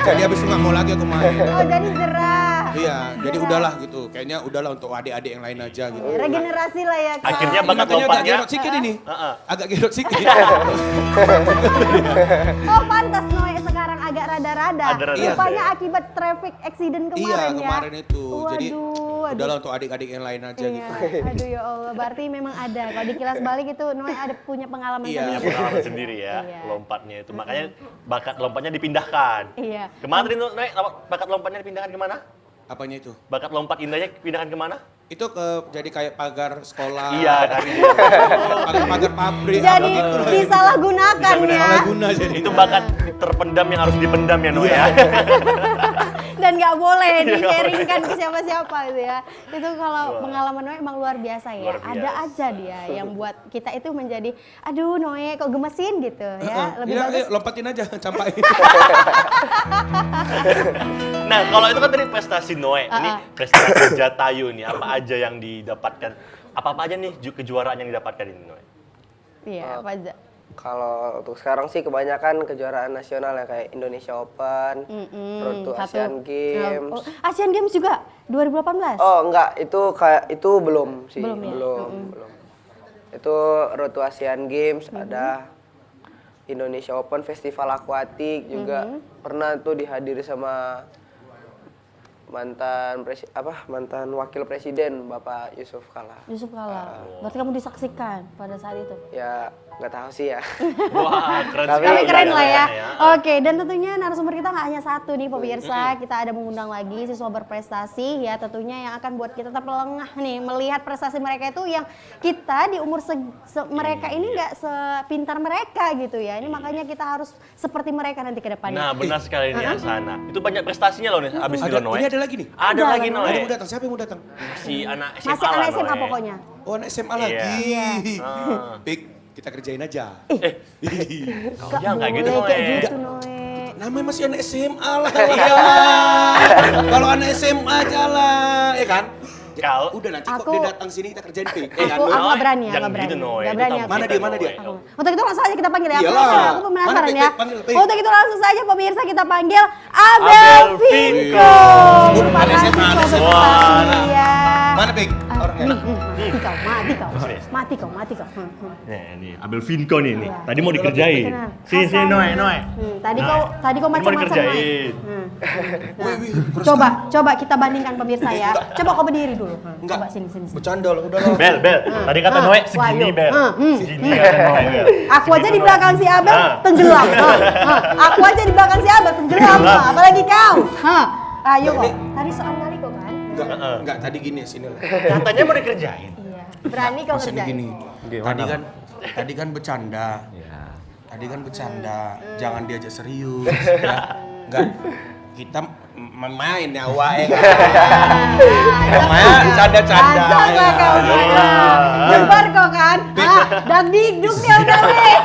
Jadi abis itu nggak mau lagi aku main. Oh jadi jerah. Iya, jadi udahlah gitu. Kayaknya udahlah untuk adik-adik yang lain aja gitu. Regenerasi lah ya Kak. Akhirnya Ini bakat makanya agak lompatnya. gerot sikit ini. Heeh. Agak gerot sikit. Oh pantas Noe sekarang agak rada-rada. Rada-rada. Rupanya akibat traffic accident kemarin Iya, ya. kemarin itu. Jadi Waduh, udahlah untuk adik-adik yang lain aja Iya. gitu. Aduh ya Allah, berarti memang ada. Kalau dikilas balik itu Noe ada punya pengalaman Iya. Punya sendiri. pengalaman sendiri ya, Iya. lompatnya itu. Makanya bakat lompatnya dipindahkan. Iya. Kemarin itu, Noe, bakat lompatnya dipindahkan kemana? Apanya itu? Bakat lompat indahnya dipindahkan kemana? Itu jadi kayak pagar sekolah. Iya kan? Pagar pabrik. Jadi apa gitu lah. disalahgunakan ya. Salah guna jadi. Itu bakat terpendam yang harus dipendam ya, Noe ya. dan nggak boleh di-sharingkan ke siapa-siapa gitu ya. Itu kalau pengalaman Noe emang luar biasa ya. Luar biasa. Ada aja dia yang buat kita itu menjadi, aduh Noe kok gemesin gitu ya. Lebih Iya, bagus. ayo, lompatin aja, campain. Nah, kalau itu kan tadi prestasi Noe. Ini prestasi Jatayu nih, apa aja yang didapatkan? Apa aja nih kejuaraan yang didapatkan ini Noe? Iya, apa aja. Kalau untuk sekarang sih kebanyakan kejuaraan nasional ya kayak Indonesia Open, Road to Satu. Asian Games. Oh, Asian Games juga 2018. Oh enggak, itu belum sih, Belum ya? belum. Itu Road to Asian Games, ada Indonesia Open, Festival Akuatik juga pernah tuh dihadiri sama mantan wakil presiden Bapak Yusuf Kala. Yusuf Kala. Berarti kamu disaksikan pada saat itu. Ya nggak tahu sih ya. Wah, keren Tapi sekali. Tapi keren lah ya. ya. Oke, dan tentunya narasumber kita nggak hanya satu nih pemirsa. Kita ada mengundang lagi siswa berprestasi ya tentunya yang akan buat kita terlengah nih melihat prestasi mereka itu yang kita di umur mereka ini nggak sepintar mereka gitu ya. Ini makanya kita harus seperti mereka nanti ke depannya. Nah, benar sekali nih Asana. Itu banyak prestasinya loh nih abis itu Ada, Noe. ini ada lagi nih. Ada lagi Noe. Noe. Ada yang mau datang, siapa yang mau datang? Si anak SMA Masih anak lah, SMA Noe. pokoknya. Oh, anak SMA Iya. lagi. Ah. Pik, kita kerjain aja. Kau jangan kayak gitu Boleh Noe. kayak gitu Noe. Namanya masih anak SMA lah. Kalau anak SMA aja lah, ya kan? Kau Udah nanti kok Aku- dia datang sini kita kerjain Pik. Ya kan? Aku nggak Noe, berani ya, jangan nggak berani. gitu, Noe. Nggak Itu berani tamu aku. Mana dia, mana dia? Noe. Untuk itu langsung aja kita panggil ya. Iyalah. Aku penasaran Mana, ya. Pik? Panggil, Pik. Untuk itu langsung saja pemirsa kita panggil Abel Abel Vinko. Vinko. Terima Ada kasih SMA, ada sobat SMA. prestasi ya. Mana Pik? Orangnya. Mati kau. Nih, nih, Abel Vinko nih. Iya. Tadi mau dikerjain. Benar. Sini, Hasan. Noe, Noe. Tadi Noe. kau Mau macam-macam Noe. dikerjain. Wih, wih, terus Coba kita bandingkan pemirsa ya. Coba kau berdiri dulu. Enggak. Coba sini. Bercanda lah, udah lah. Bel. Tadi kata Ah, Noe wah, segini, yuk. Bel. Ah, Segini kata Noe, Bel. Aku aja Segini, di Noe. belakang si Abel Ah. tenggelam. Aku aja di belakang si Abel tenggelam. Apalagi kau. Ayo kok. Tadi soal kali kok kan. Enggak, tadi gini sini lah. Katanya mau dikerjain. Iya. Berani kau Maksudnya kerjain. gini. Tadi kan bercanda. Tadi kan bercanda. Jangan diajak serius. Ya. Enggak. Kita main ya, Wak. Main canda-canda. Ajak lah kau. Nyebar kok kan. Dan dikduk dia udah weh.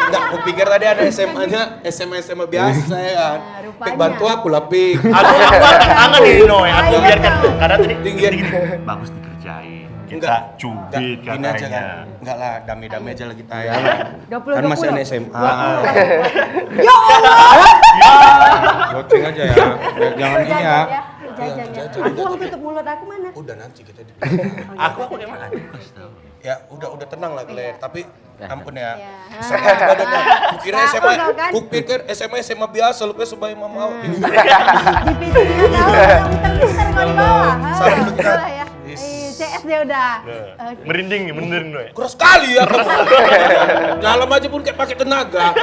Enggak, aku pikir tadi ada SMA-nya, SMA biasa ya kan. rupanya. Pik, bantu aku lah, Pik. Aku angkat tangan nih Noe. Aku Ayo, biarkan. kau. Karena tadi Tinggian. gini. Bagus dikerjain. Kita Enggak, cubit gini aja kan. katanya. Enggak lah, damai-damai aja lah kita ya. 20, Kan masih 20. anak SMA. Ya Allah. Goceng aja ya. Jangan ini ya. Jajan. Aku mau tutup mulut aku mana? Udah nanti kita di Aku gimana? Aku kasih tahu. Ya udah tenang lah kalian. Tapi ampun ya. Iya. Serem badannya. Kukira Takut SMA, kau kan? kukira SMA biasa, lupa supaya mama. Ini Di pintunya tahu yang muter-muter kau di bawah. Salah itu kita. Salah ya. CS dia udah. Oke. Merinding nih, bener Noe. keras sekali ya kamu. Dalam aja pun kayak pakai tenaga.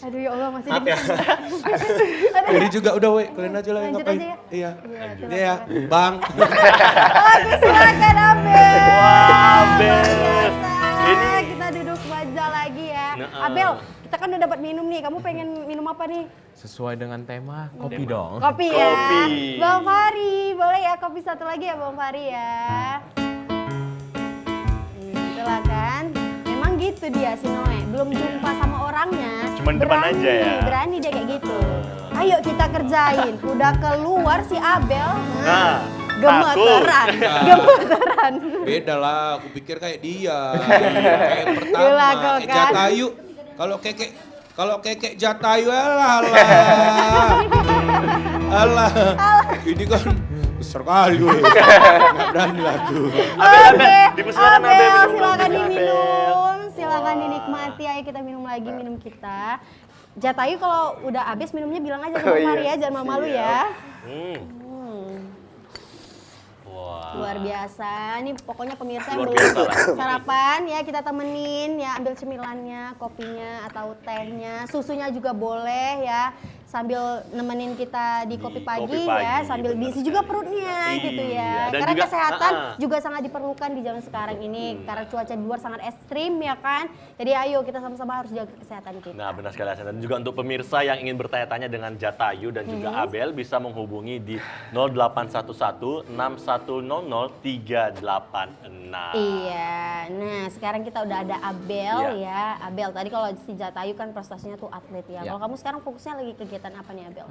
Aduh ya Allah masih Maaf ya. Aduh. Jadi juga udah weh, kalian aja lah yang Lanjut ngapain. aja ya? Iya. Iya, Iya ya, Bang. Oke silakan Abel. Wah, Abel. Luar biasa. Ini- Kita duduk meja lagi ya. Nah, Abel, kita kan udah dapat minum nih. Kamu pengen minum apa nih? Sesuai dengan tema, kopi dong. Kopi ya. Kopi. Bang Fari, boleh ya kopi satu lagi ya Bang Fari ya. Itulah kan. Memang gitu dia si Noe. Belum jumpa sama orangnya. Cuman depan aja ya. Berani dia kayak gitu. Ayo kita kerjain. Udah keluar si Abel. Nah, Gemeteran. Gemeteran. Beda lah, aku pikir kayak dia. Kayak yang pertama, Gila kau kayak kan. Jatayu. Kalau kekek Jatayu alah. Alah. Ini kan besar kali weh. Nggak berani lah tuh. Abel, dipersilakan Abel minum dulu, silakan Abel. diminum, silakan dinikmati. Ayo kita minum lagi minum kita. Jatayu kalau udah habis minumnya bilang aja sama Oh, iya. Fari ya, jangan malu-malu ya. Wah. Luar biasa. Ini pokoknya pemirsa yang Luar belum biasa lah. sarapan ya kita temenin ya, ambil cemilannya, kopinya atau tehnya, susunya juga boleh ya. sambil nemenin kita di kopi pagi, kopi pagi, ya, sambil bener diisi juga sekali. perutnya gitu Iya, ya. dan Karena juga- kesehatan juga sangat diperlukan di zaman sekarang ini karena cuaca di luar sangat ekstrim ya kan. Jadi ayo kita sama-sama harus jaga kesehatan kita. Nah, benar sekali Hasan. Dan juga untuk pemirsa yang ingin bertanya-tanya dengan Jatayu dan juga Abel bisa menghubungi di 0811 6100 386. Iya, nah sekarang kita udah ada Abel Iya. ya. Abel, tadi kalau si Jatayu kan prestasinya tuh atlet ya. Iya. Kalau kamu sekarang fokusnya lagi kegiatan apa nih Abel?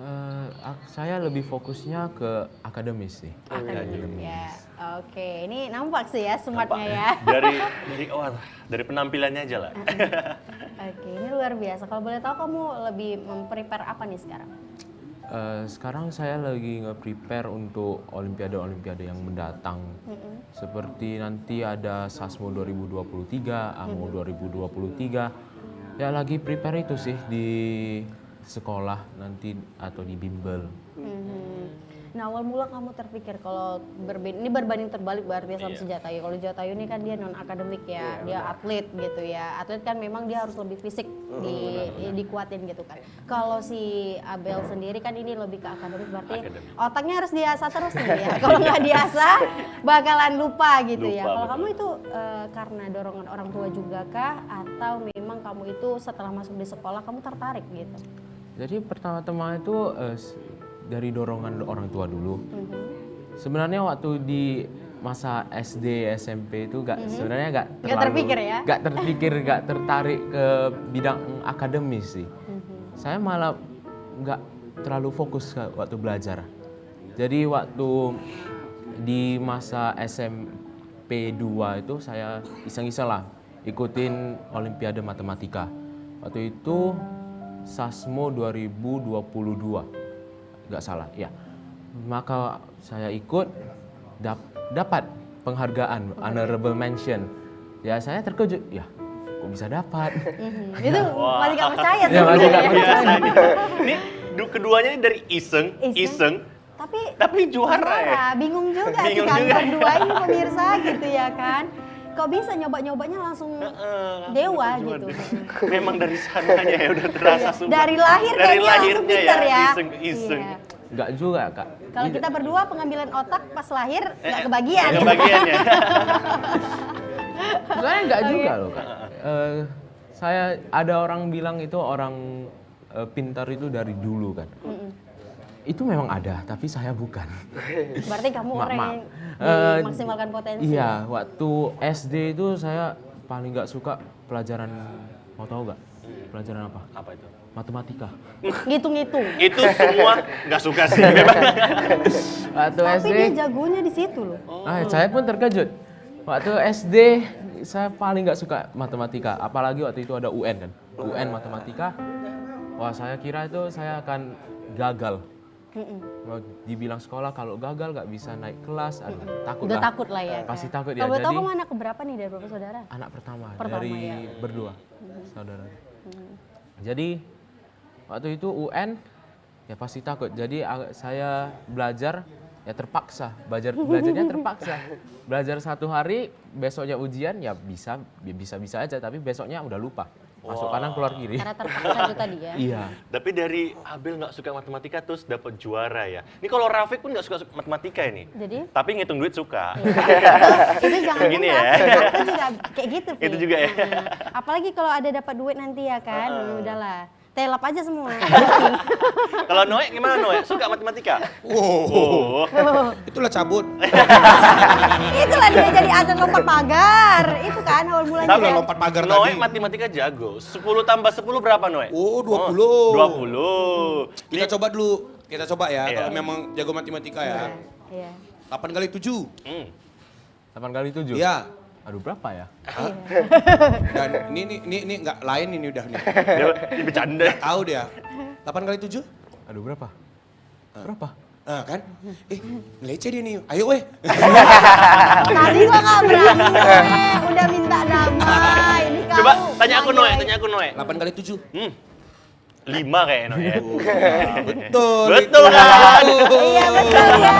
Saya lebih fokusnya ke akademis sih. Akademis ya. Oke, ini nampak sih ya smartnya ya. Dari penampilannya aja lah. Oke, ini luar biasa. Kalau boleh tahu kamu lebih memprepare apa nih sekarang? Sekarang saya lagi nge-prepare untuk olimpiade-olimpiade yang mendatang. Seperti nanti ada SASMO 2023, AMO 2023. Ya lagi prepare itu sih di sekolah nanti atau di bimbel. Nah, awal mula kamu terpikir kalau ini berbanding terbalik berarti sama si Jatayu. Kalau Jatayu ini kan dia non akademik ya, dia atlet gitu ya. Atlet kan memang dia harus lebih fisik dikuatin gitu kan. Kalau si Abel sendiri kan ini lebih ke akademik berarti otaknya harus diasah terus nih ya. Kalau nggak diasah bakalan lupa gitu ya. Kalau kamu itu karena dorongan orang tua juga kah atau memang kamu itu setelah masuk di sekolah kamu tertarik gitu? Jadi pertama-tama itu dari dorongan orang tua dulu. Sebenarnya waktu di masa SD, SMP itu sebenarnya nggak tertarik ke bidang akademis sih. Saya malah nggak terlalu fokus waktu belajar. Jadi waktu di masa SMP 2 itu saya iseng-iseng lah ikutin Olimpiade Matematika. Waktu itu SASMO 2022. Nggak salah, ya. Maka saya ikut dapat penghargaan, honorable mention. Ya saya terkejut, ya kok bisa dapat. Itu masih gak percaya Ya, masih nggak percaya. Ini keduanya ini dari iseng, tapi juara ya. Bingung juga Bingung sih kami juga. berdua ini pemirsa gitu ya kan. Kok bisa nyoba-nyobanya langsung dewa gitu. Memang dari sananya ya udah terasa suka. Dari lahir Dari kayaknya langsung lahirnya pinter ya. Iseng. Iya. Nggak juga, Kak. Kalau kita berdua pengambilan otak pas lahir nggak kebagian. Nggak kebagian ya. Sebenarnya nggak juga loh, Kak. Saya ada orang bilang itu orang pintar itu dari dulu kan. Itu memang ada, tapi saya bukan. Berarti kamu orang Maaf. yang maksimalkan potensi. Iya, waktu SD itu saya paling nggak suka pelajaran, mau tahu nggak? Pelajaran apa? Apa itu? Matematika. Ngitung-ngitung. Itu semua nggak suka sih memang. Waktu Tapi SD, dia jagonya di situ loh. saya pun terkejut. Waktu SD saya paling nggak suka matematika, apalagi waktu itu ada UN kan, UN matematika. Wah saya kira itu saya akan gagal. Mau dibilang sekolah kalau gagal nggak bisa naik kelas, takut Udah lah. takut lah ya. Pasti kan? takut ya. Kalau boleh tahu Jadi kamu anak keberapa nih dari berapa saudara? anak pertama Pertama, dari ya. berdua saudara. Jadi waktu itu UN ya pasti takut. Jadi saya belajar ya terpaksa, belajarnya terpaksa. Belajar 1 hari, besoknya ujian ya bisa aja, tapi besoknya udah lupa. Masuk kanan keluar kiri. Karena terpaksa itu tadi ya. Iya. Tapi dari Abel nggak suka matematika terus dapat juara ya. Ini kalau Rafiq pun nggak suka matematika ini. Jadi Tapi ngitung duit suka. itu jangan Gini lupa. ya. Aku juga kayak gitu. Fi. Itu juga ya. Apalagi kalau ada dapat duit nanti ya kan, udahlah. Telap aja semua. Kalau Noe gimana Noe? Suka matematika? Oh, itulah cabut. Itulah dia jadi atlet lompat pagar. Itu kan awal mulanya. Itulah kan. lompat pagar Noe tadi. matematika jago. 10 tambah 10 berapa Noe? Oh, 20. 20. Kita coba dulu. Kita coba ya, Iya. kalau memang jago matematika ya. Iya. 8 kali 7. 8 kali 7? Iya. Aduh berapa ya? Dan ini nggak lain ini udah nih. Dia bercanda. Tahu dia. 8 kali 7? Aduh berapa? Berapa? Nah kan? Ngelece dia nih. Ayo weh. Tadi gua nggak berani. Udah minta damai. Ini kamu. Coba tanya aku Noe, lagi. tanya aku Noe. 8 kali 7. 5 kayaknya Noe. Betul. Betul itu. kan? Iya betul ya.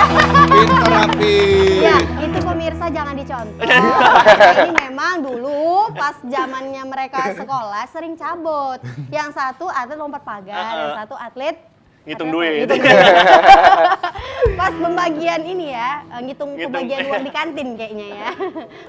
Pintar Rafi. Ya, itu pemirsa jangan dicontoh. Ini memang dulu pas zamannya mereka sekolah sering cabut. Yang satu atlet lompat pagar, yang satu atlet Ngitung Apa? duit. Ngitung Pas pembagian ini ya, ngitung pembagian uang di kantin kayaknya ya.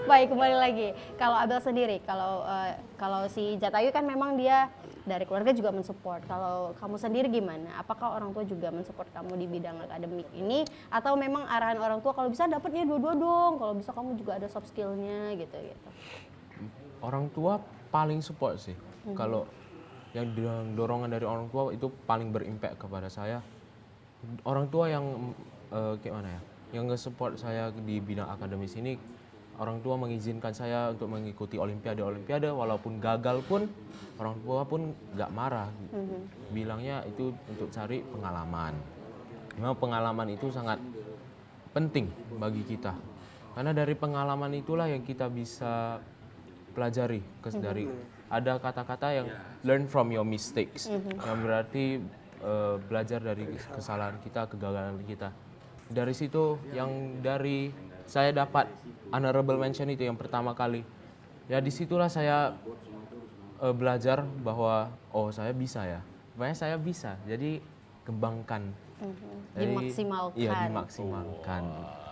Baik, kembali lagi. Kalau Abel sendiri, kalau si Jatayu kan memang dia dari keluarga juga mensupport. Kalau kamu sendiri gimana? Apakah orang tua juga mensupport kamu di bidang akademik ini? Atau memang arahan orang tua kalau bisa dapatnya dua-dua dong, kalau bisa kamu juga ada soft skill-nya gitu. Orang tua paling support sih. Kalau yang dorongan dari orang tua itu paling berimpact kepada saya. Orang tua yang kayak mana ya? Yang nge-support saya di bidang akademis ini, orang tua mengizinkan saya untuk mengikuti olimpiade walaupun gagal pun orang tua pun nggak marah. Bilangnya itu untuk cari pengalaman. Memang pengalaman itu sangat penting bagi kita. Karena dari pengalaman itulah yang kita bisa pelajari dari ada kata-kata yang learn from your mistakes, yang berarti belajar dari kesalahan kita, kegagalan kita. Dari situ yang dari saya dapat honorable mention itu yang pertama kali. Ya disitulah saya belajar bahwa oh saya bisa ya, makanya saya bisa. Jadi kembangkan, Dimaksimalkan. Iya dimaksimalkan.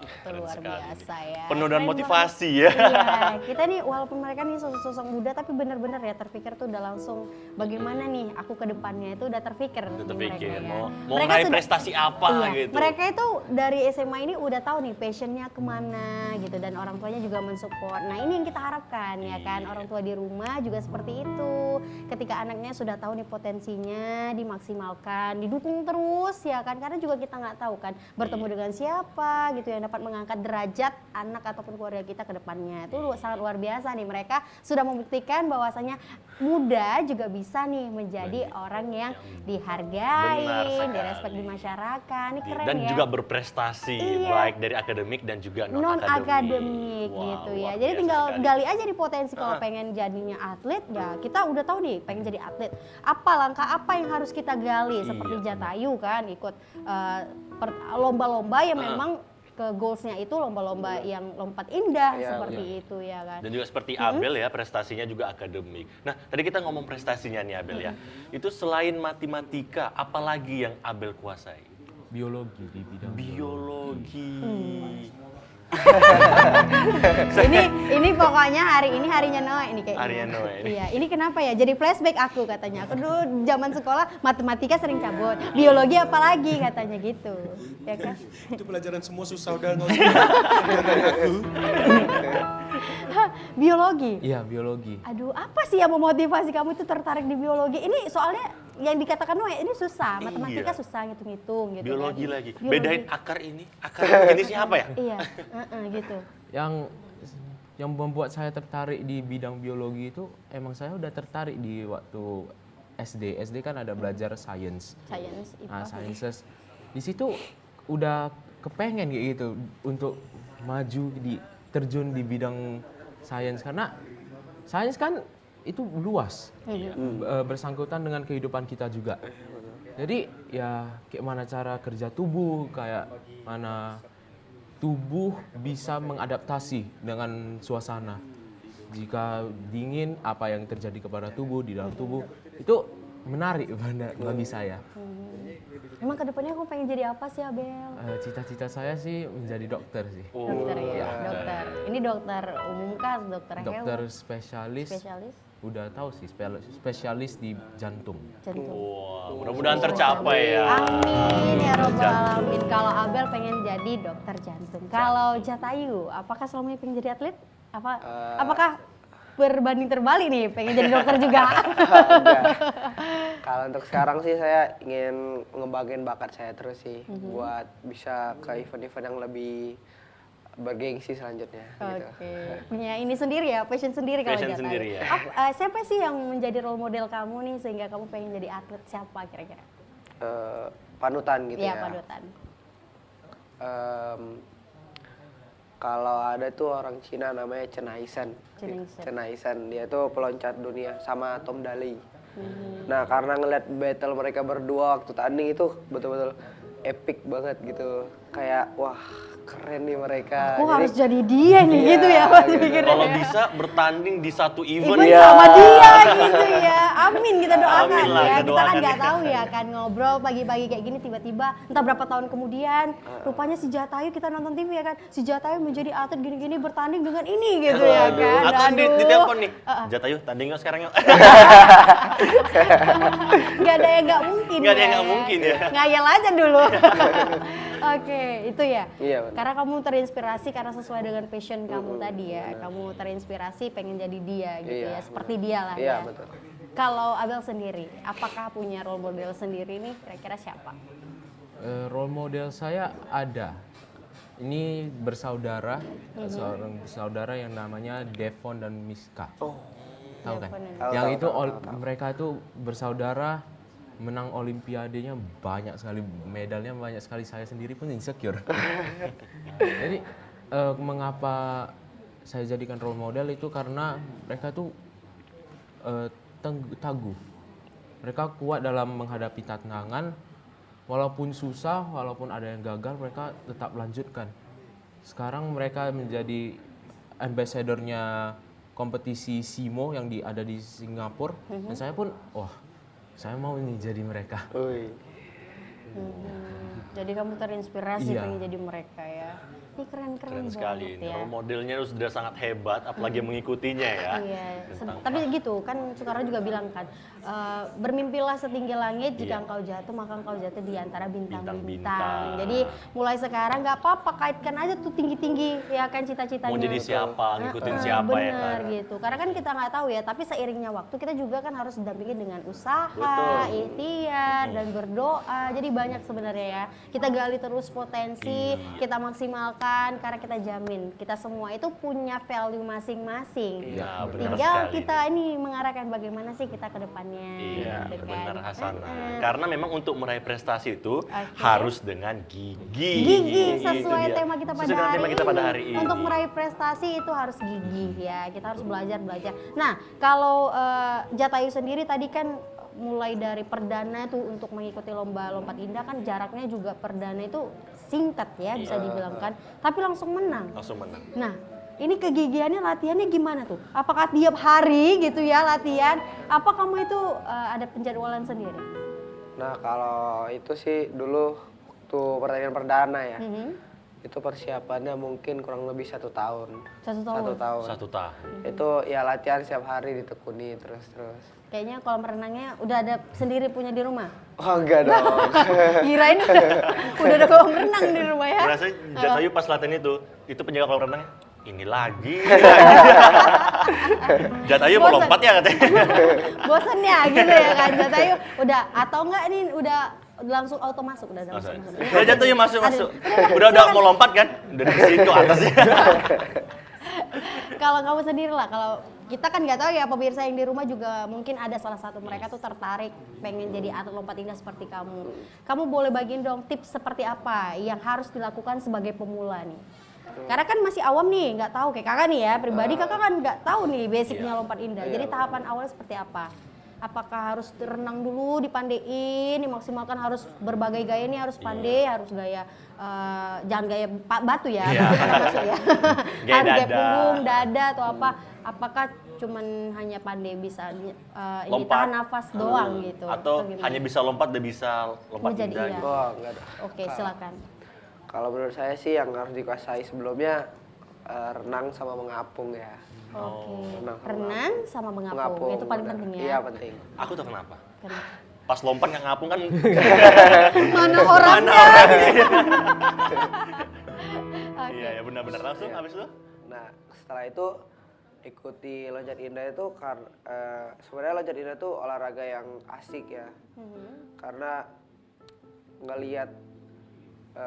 Itu luar biasa ya. Penuh dengan Keren motivasi banget. ya. Iya, kita nih walaupun mereka nih sosok-sosok muda tapi benar-benar ya terpikir tuh udah langsung bagaimana nih aku ke depannya itu udah terpikir Udah di terpikir, mereka ya. mau Mereka ngeraih prestasi apa iya, gitu. Mereka itu dari SMA ini udah tahu nih passionnya kemana gitu dan orang tuanya juga mensupport. Nah ini yang kita harapkan ya kan, orang tua di rumah juga seperti itu. Ketika anaknya sudah tahu nih potensinya, dimaksimalkan, didukung terus ya kan, karena juga kita nggak tahu kan bertemu dengan siapa gitu yang dapat mengangkat derajat anak ataupun keluarga kita ke depannya. Itu sangat luar biasa nih, mereka sudah membuktikan bahwasanya muda juga bisa nih menjadi orang yang dihargai, direspek di masyarakat. Ini keren Dan ya. juga berprestasi, Iya. baik dari akademik dan juga non non-akademik. akademik Wow, gitu ya. luar Jadi biasa tinggal sekali. gali aja di potensi kalau pengen jadinya atlet ya. Kita udah tahu nih pengen jadi atlet. Apa langkah apa yang harus kita gali seperti Jatayu kan ikut lomba-lomba yang memang ke goalsnya itu lomba-lomba yang lompat indah seperti itu ya kan. Dan juga seperti Abel ya, prestasinya juga akademik. Nah, tadi kita ngomong prestasinya nih Abel ya. Itu selain matematika, apalagi yang Abel kuasai? Biologi di bidang Biologi. ini pokoknya hari ini harinya Noe ini kayaknya. Harinya Noe ini. Iya, ini kenapa ya? Jadi flashback aku katanya. Aku dulu zaman sekolah matematika sering cabut, biologi apalagi katanya gitu. Ya kan? Itu pelajaran semua susah udah nggak usah. Dari aku. Biologi. Iya, biologi. Aduh, apa sih yang memotivasi kamu itu tertarik di biologi? Ini soalnya yang dikatakan Noe ini susah, matematika Iya. susah ngitung-ngitung gitu. Biologi kan. lagi. Biologi. Bedain akar ini, akar jenisnya apa ya? Iya, gitu. Yang membuat saya tertarik di bidang biologi itu emang saya udah tertarik di waktu SD. SD kan ada belajar science. Science, IPA. Nah, sciences. Di situ udah kepengen kayak gitu untuk maju terjun di bidang science karena science kan itu luas. Bersangkutan dengan kehidupan kita juga. Jadi ya kayak mana cara kerja tubuh, kayak mana tubuh bisa mengadaptasi dengan suasana. Jika dingin, apa yang terjadi kepada tubuh di dalam tubuh itu menarik bagi saya. Emang kedepannya aku pengen jadi apa sih Abel? Cita-cita saya sih menjadi dokter sih. Dokter ya, dokter. Ini dokter umum kah, dokter Dokter hewan? spesialis. Spesialis Udah tahu sih spesialis di jantung. jantung. Wah, mudah-mudahan tercapai ya. Amin ya robbal alamin. Kalau Abel pengen jadi dokter jantung. Kalau Jatayu, apakah selama ini pengen jadi atlet? Apakah berbanding terbalik nih pengen jadi dokter juga? Enggak. Kalau untuk sekarang sih saya ingin ngembangin bakat saya terus sih buat bisa ke event-event yang lebih bergengsi selanjutnya. Gitu. Oke. Punya ini sendiri ya, passion sendiri kalau Passion Jatayu. sendiri ya. Siapa sih yang menjadi role model kamu nih sehingga kamu pengen jadi atlet? Siapa kira-kira? Panutan gitu Iya, ya. panutan. Kalau ada tuh orang Cina namanya Chen Haishan. Chen Haishan. Chen Haishan, dia tuh peloncat dunia sama Tom Daley. Nah karena ngeliat battle mereka berdua waktu tanding itu betul-betul epic banget gitu. Kayak wah keren nih mereka. Aku Jadi, harus jadi dia nih Iya, gitu ya Mas gitu. pikirnya. Kalau ya. bisa bertanding di satu event Event ya. sama dia gitu ya. Amin kita doakan Amin lah, ya. kita Kita kan doakan nggak ya. tahu ya kan ngobrol pagi-pagi kayak gini tiba-tiba entah berapa tahun kemudian rupanya si Jatayu kita nonton TV ya kan. Si Jatayu menjadi atlet gini-gini bertanding dengan ini gitu ya kan. Atau di Aduh. telepon nih. Jatayu tanding yuk sekarang yuk. Nggak ada yang nggak mungkin. Nggak ada yang nggak mungkin ya. Ngayal aja dulu. Oke, itu ya. Iya, benar. Karena kamu terinspirasi karena sesuai dengan passion kamu tadi ya. Kamu terinspirasi pengen jadi dia gitu Iya, ya. Seperti dia lah Iya, ya. betul. Kalau Abel sendiri, apakah punya role model sendiri nih? Kira-kira siapa? Role model saya ada. Ini bersaudara, seorang bersaudara yang namanya Devon dan Miska. Oh, Tahu kan? Devon dan Tahu, Yang tahu, itu tahu. mereka itu bersaudara, menang olimpiadenya banyak sekali, medalnya banyak sekali. Saya sendiri pun insecure. Jadi mengapa saya jadikan role model itu karena mereka tuh tangguh. Mereka kuat dalam menghadapi tantangan, walaupun susah, walaupun ada yang gagal, mereka tetap lanjutkan. Sekarang mereka menjadi ambassador-nya kompetisi SIMO yang ada di Singapura, dan saya pun, wah, saya mau ini jadi mereka. Wih. Jadi kamu terinspirasi Iya. pengen jadi mereka ya. Ini keren-keren Keren sekali. banget ya. Role modelnya sudah sangat hebat, apalagi yang mengikutinya ya. Iya, tapi gitu kan Soekarno juga bilang kan, bermimpilah setinggi langit jika Iya. engkau jatuh maka engkau jatuh di antara bintang-bintang. Bintang-bintang. Jadi mulai sekarang nggak apa-apa kaitkan aja tuh tinggi-tinggi ya kan cita-citanya. Mau jadi siapa, ngikutin siapa ya Bener kan. gitu. Karena kan kita nggak tahu ya, tapi seiringnya waktu kita juga kan harus didampingi dengan usaha, Betul. ikhtiar dan berdoa. Jadi banyak sebenarnya ya. Kita gali terus potensi, kita maksimalkan karena kita jamin kita semua itu punya value masing-masing. Iya, benar Tinggal sekali. kita ini mengarahkan bagaimana sih kita ke depannya. Iya, gitu kan. benar Hasanah. Karena memang untuk meraih prestasi itu Oke. harus dengan gigi. Gigi Itu sesuai dia. tema kita pada Sesuai dengan hari tema kita pada ini. hari ini. Untuk meraih prestasi itu harus gigih ya. Kita harus belajar. Nah, kalau Jatayu sendiri tadi kan mulai dari perdana tuh untuk mengikuti lomba lompat indah kan jaraknya juga perdana itu singkat ya bisa dibilang kan. Tapi langsung menang. Langsung menang. Nah, ini kegigihannya latihannya gimana tuh? Apakah tiap hari gitu ya latihan? Apa kamu itu ada penjadwalan sendiri? Nah, kalau itu sih dulu waktu pertandingan perdana ya. Mhm. Itu persiapannya mungkin kurang lebih 1 tahun. 1 tahun. 1 tahun. 1 tahun. Itu ya latihan setiap hari ditekuni terus. Kayaknya kolam renangnya udah ada sendiri punya di rumah. Oh enggak dong. Kirain udah ada kolam renang di rumah ya. Berasa Jatayu pas latihan itu penjaga kolam renangnya, ini lagi. Jatayu mau Bosan. lompat ya katanya. Bosen ya gitu ya kan. Jatayu udah atau enggak nih udah langsung auto masuk udah ada masuk. Udah Jatayu masuk. Ada. Udah mau lompat kan? Udah di situ atasnya. Kalau kamu sendiri lah, kalau kita kan nggak tahu ya pemirsa yang di rumah juga mungkin ada salah satu mereka tuh tertarik pengen jadi atlet lompat indah seperti kamu. Kamu boleh bagiin dong tips seperti apa yang harus dilakukan sebagai pemula nih? Karena kan masih awam nih, nggak tahu kayak kakak nih ya pribadi kakak kan nggak tahu nih basicnya lompat indah. Jadi tahapan awalnya seperti apa? Apakah harus renang dulu dipandein, dimaksimalkan harus berbagai gaya nih harus pandai, harus gaya jangan gaya batu ya, Iya. kita masuk ya. Gaya Harus gaya dada. punggung, dada atau apa? Apakah cuman hanya pandai bisa ini Lompat. tahan nafas doang gitu? Atau gimana? hanya bisa lompat dan bisa lompat Menjadi indah iya. gitu. Oh enggak dong. Oke, silakan. Kalau menurut saya sih yang harus dikuasai sebelumnya renang sama mengapung ya. Oke. renang sama Renang sama mengapung. Itu paling benar. penting ya. Iya penting. Aku tuh kenapa? Kenapa? Pas lompat nggak ngapung kan Mana orangnya? Oke. iya ya benar-benar langsung habis itu Nah setelah itu ikuti loncat indah itu sebenarnya loncat indah itu olahraga yang asik ya. Karena ngelihat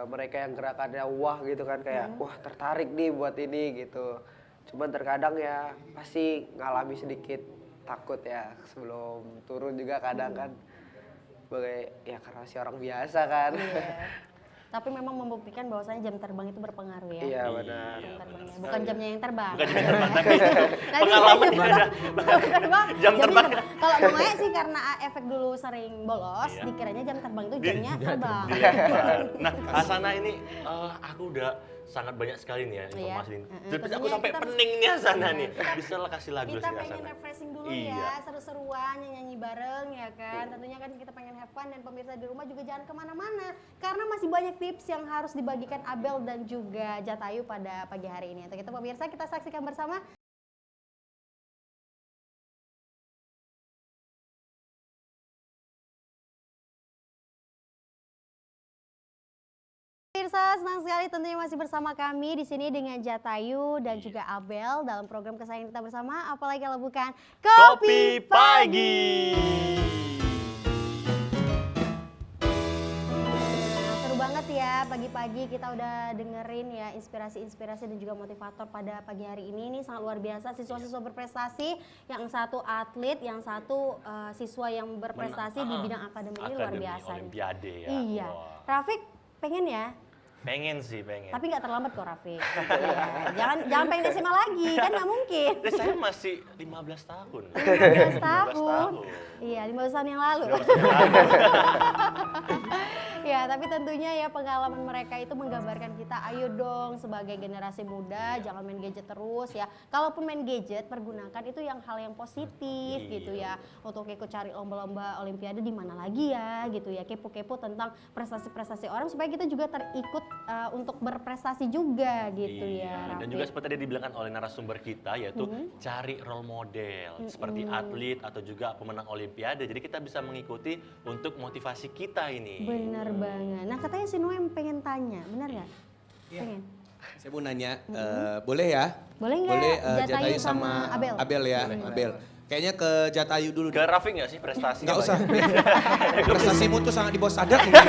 mereka yang gerakannya wah gitu kan kayak wah tertarik nih buat ini gitu. Cuman terkadang ya pasti ngalami sedikit takut ya sebelum turun juga kadang kan sebagai ya karena si orang biasa kan. Iya. Tapi memang membuktikan bahwasanya jam terbang itu berpengaruh ya. Iya benar. Jam terbangnya. Bukan jamnya yang terbang. bukan jam terbang tapi Nanti pengalaman jam ada terbang. Jam terbang. Kalau Maya sih karena efek dulu sering bolos, dikiranya jam terbang itu jamnya terbang. Iya. Nah, Hasanah ini aku udah sangat banyak sekali nih ya informasi ini. Tapi aku tentunya sampai kita pening nih Asana nih. Bisa lah kasih lagu Kita sih pengen Asana. refreshing dulu Iya. ya, seru-seruan, nyanyi bareng ya kan. Tentunya kan kita pengen have fun dan pemirsa di rumah juga jangan kemana-mana. Karena masih banyak tips yang harus dibagikan Abel dan juga Jatayu pada pagi hari ini. Untuk itu pemirsa kita saksikan bersama. Pemirsa, senang sekali tentunya masih bersama kami di sini dengan Jatayu dan juga Abel dalam program kesayangan kita bersama. Apalagi kalau bukan Kopi Pagi. Nah, seru banget ya pagi-pagi kita udah dengerin ya inspirasi-inspirasi dan juga motivator pada pagi hari ini. Ini sangat luar biasa, siswa-siswa berprestasi, yang satu atlet, yang satu siswa yang berprestasi di bidang akademik ini luar Akademi biasa nih. Olimpiade ya. Iya, Wah. Rafiq pengen ya? Pengen sih, pengen. Tapi nggak terlambat kok Rafiq. Iya. Jangan pengen SMA lagi, kan nggak mungkin. Terus saya masih 15 tahun. 15 tahun. 15 tahun. Iya, 15 tahun yang lalu. 15 tahun yang lalu. Ya, tapi tentunya ya pengalaman mereka itu menggambarkan kita, ayo dong sebagai generasi muda jangan main gadget terus ya. Kalaupun main gadget, pergunakan itu yang hal yang positif gitu ya. Untuk ikut cari lomba-lomba olimpiade di mana lagi ya gitu ya. Kepo-kepo tentang prestasi-prestasi orang supaya kita juga terikut untuk berprestasi juga gitu ya. Dan Rafiq. juga seperti tadi dibilangkan oleh narasumber kita yaitu cari role model seperti atlet atau juga pemenang olimpiade. Jadi kita bisa mengikuti untuk motivasi kita ini. Bener banget. Nah katanya si Noem pengen tanya, bener nggak? Pengen. Saya mau nanya, boleh ya? Boleh nggak Boleh Jatayu sama Abel? Abel ya, Abel. Kayaknya ke Jatayu dulu. Ke Rafiq nggak sih prestasi? Nggak usah. Prestasimu tuh sangat di bawah sadar mungkin.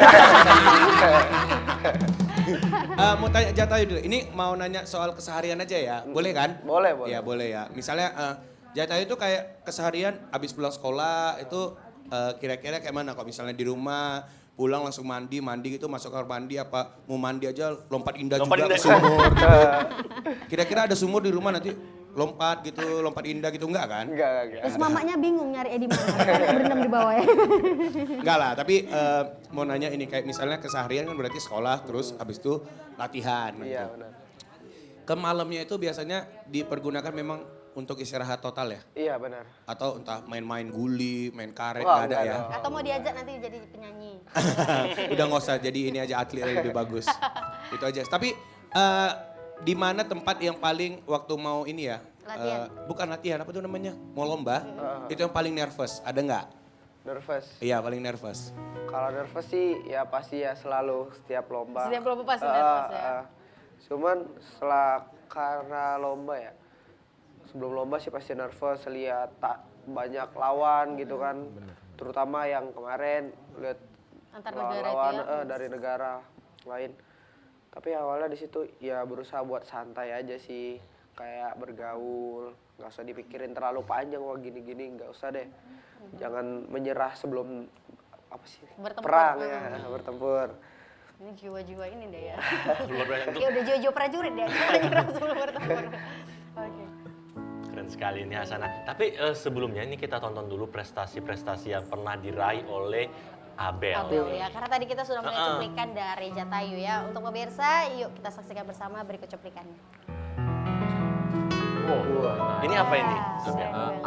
Mau tanya Jatayu dulu. Ini mau nanya soal keseharian aja ya. Boleh kan? Boleh, boleh. Ya boleh ya. Misalnya Jatayu tuh kayak keseharian abis pulang sekolah itu kira-kira kayak mana kok misalnya di rumah pulang langsung mandi gitu masuk kamar mandi apa mau mandi aja lompat indah Lompat juga indah. ke sumur gitu. Kira-kira ada sumur di rumah nanti lompat indah gitu enggak kan? Enggak. Terus mamanya bingung nyari Edi mana, karena berendam di bawah ya. Enggak lah, tapi mau nanya ini kayak misalnya keseharian kan berarti sekolah terus habis itu latihan. Iya, gitu. benar. Ke malamnya itu biasanya dipergunakan memang untuk istirahat total ya? Iya, benar. Atau entah main-main guli, main karet, Wah, nggak ada enggak ya? dong. Atau mau diajak nanti jadi penyanyi. Udah nggak usah, jadi ini aja atlet yang lebih bagus. Itu aja. Tapi di mana tempat yang paling waktu mau ini ya? Latihan. Bukan latihan, apa tuh namanya? Mau lomba? Itu yang paling nervous, ada nggak? Nervous. Iya, paling nervous. Kalau nervous sih ya pasti ya selalu setiap lomba. Setiap lomba pasti nervous ya. Cuman setelah karena lomba ya, sebelum lomba sih pasti nervous lihat tak banyak lawan gitu kan. Terutama yang kemarin lihat Antar negara itu lawan ya. dari negara lain. Tapi awalnya di situ ya berusaha buat santai aja sih, kayak bergaul, nggak usah dipikirin terlalu panjang wah gini-gini, nggak usah deh. Jangan menyerah sebelum apa sih Bertempur. perang ya, bertempur. Ini jiwa-jiwa ini deh ya. Luar biasa. Ya udah jiwa-jiwa prajurit ya. Jangan nyerah sebelum bertempur. Oke. Keren sekali ini Hasana. Tapi sebelumnya ini kita tonton dulu prestasi-prestasi yang pernah diraih oleh Abel. Abel ya, karena tadi kita sudah melihat cuplikan dari Jatayu ya. Untuk pemirsa, yuk kita saksikan bersama berikut cuplikannya. Oh, ini apa ini? Keren banget.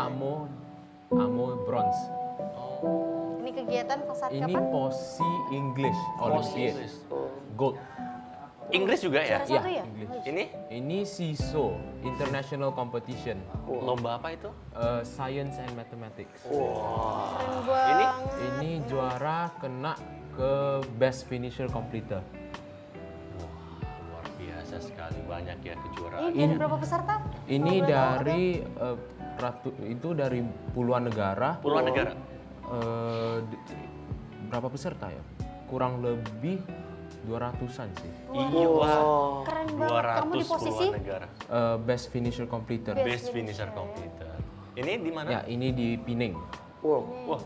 Amo bronze. Ini kegiatan pas saat Ini kapan? posi English Olympiad. Inggris. Gold. Inggris juga ya? Juara satu ya? English. Ini Ini CISO, International Competition, lomba apa itu? Science and Mathematics. Keren Ini? banget. Ini juara kena ke Best Finisher Completer. Luar biasa sekali, banyak ya kejuaraan. Ini dari berapa peserta? Ini dari dari puluhan negara. Puluhan negara. Berapa peserta ya? Kurang lebih 200-an sih. Iya, wah. Keren banget. Kamu di 200 posisi? puluhan negara. Best Finisher Completer. Best finisher completer. Ini di mana? Ya, ini di Penang. Wow. Wah,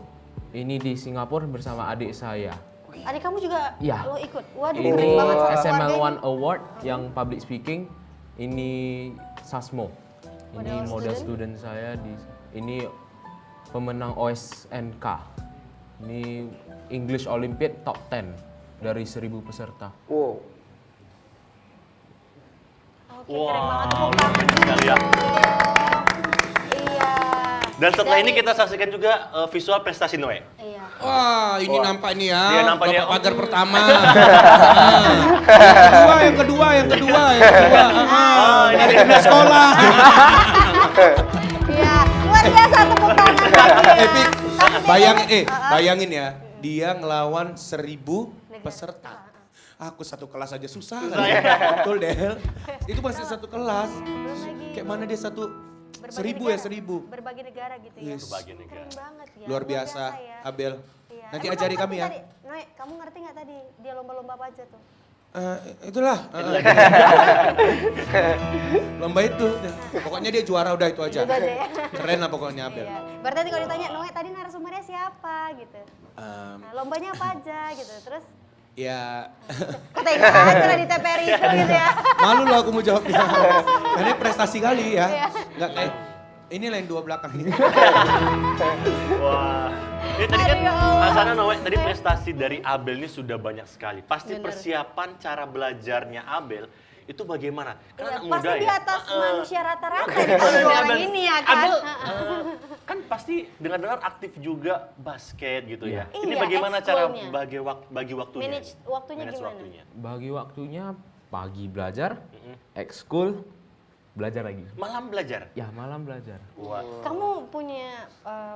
Ini di Singapura bersama adik saya. Adik kamu juga Iya. lo ikut? Waduh, Ini keren banget sama SML keluarga One Award yang public speaking. Ini Sasmo. Ini Model model student saya ini pemenang OSNK. Ini English Olympiad top 10 dari 1000 peserta. Wow. Oke, keren banget. Tepuk luar tangan biasa sekali ya. Iya. Dan setelah ini Dari- kita saksikan juga visual prestasi Noe. Iya. Wah, ini nampak nih ya. Dia nampak dia, Bapak pagar pertama. Yang kedua. Ini ada pindah sekolah. Iya, luar biasa tepuk tangan lagi ya. Epic. Bayangin ya, dia ngelawan 1000 peserta. Aku satu kelas aja susah kan. Betul, Del. Itu masih satu kelas. Belum lagi Kayak mana dia satu berbagi 1000 ya, negara. 1000. Berbagai negara gitu ya. Yes. Berbagi negara. Keren banget ya. Luar biasa, ya. Abel. Iya. Nanti Emang ajari kamu kami ya. ngerti tadi, Noe, kamu ngerti nggak tadi dia lomba-lomba apa aja tuh? Itulah. Lomba itu. Pokoknya dia juara udah itu aja. Itu aja ya. Keren lah pokoknya Abel. Iya. Berarti nanti kalau ditanya, Noe tadi narasumbernya siapa gitu. Nah, lombanya apa aja gitu. Terus Ya, kok tega aja lah di TPRI itu gitu ya. malu loh aku mau jawabnya. Karena prestasi kali Iya. ya. Enggak kayak ini lain dua belakang ini. Wah. Ini tadi kan Aduh, ya Allah. Hasana Noe, tadi prestasi dari Abel ini sudah banyak sekali. Pasti Bener. persiapan cara belajarnya Abel itu bagaimana? Iya, Kan anak pasti muda di ya. atas Heeh. manusia rata-rata di Ini kedua orang Abel- ini ya kan. Abel Heeh. kan pasti dengar-dengar aktif juga basket gitu ya. Ini Iya, bagaimana cara ekskulnya. bagi waktunya? Manage waktunya Manage gimana? waktunya. Bagi waktunya pagi belajar, ekskul, belajar lagi. Malam belajar. Ya malam belajar. Wah. Kamu punya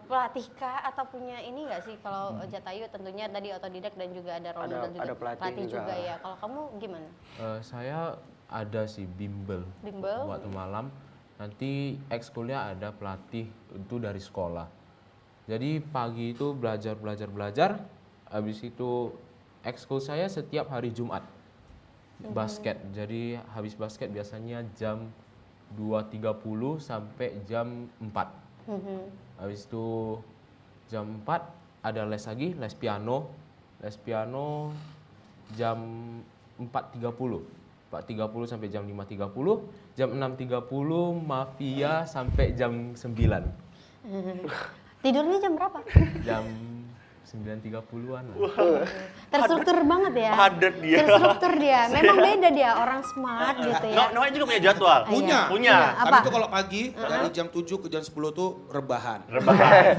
pelatih kah atau punya ini nggak sih kalau Jatayu tentunya tadi otodidak dan juga ada Ronald dan juga ada pelatih juga. ya. Kalau kamu gimana? Saya ada sih bimbel. Bimbel? Waktu malam. Nanti ekskulnya ada pelatih itu dari sekolah. Jadi pagi itu belajar. Habis itu ekskul saya setiap hari Jumat. Basket. Jadi habis basket biasanya jam 2.30 sampai jam 4. Habis itu jam 4 ada les lagi, les piano. Les piano jam 4.30. 4.30 sampai jam 5.30, jam 6.30 mafia sampai jam 9. Tidurnya jam berapa? Jam 9.30-an. Terstruktur banget ya. Padat dia. Terstruktur dia. Memang beda dia, orang smart gitu ya. Noe juga punya jadwal. Punya. Punya. Apa? Kami tuh kalau pagi dari jam 7 ke jam 10 tuh rebahan.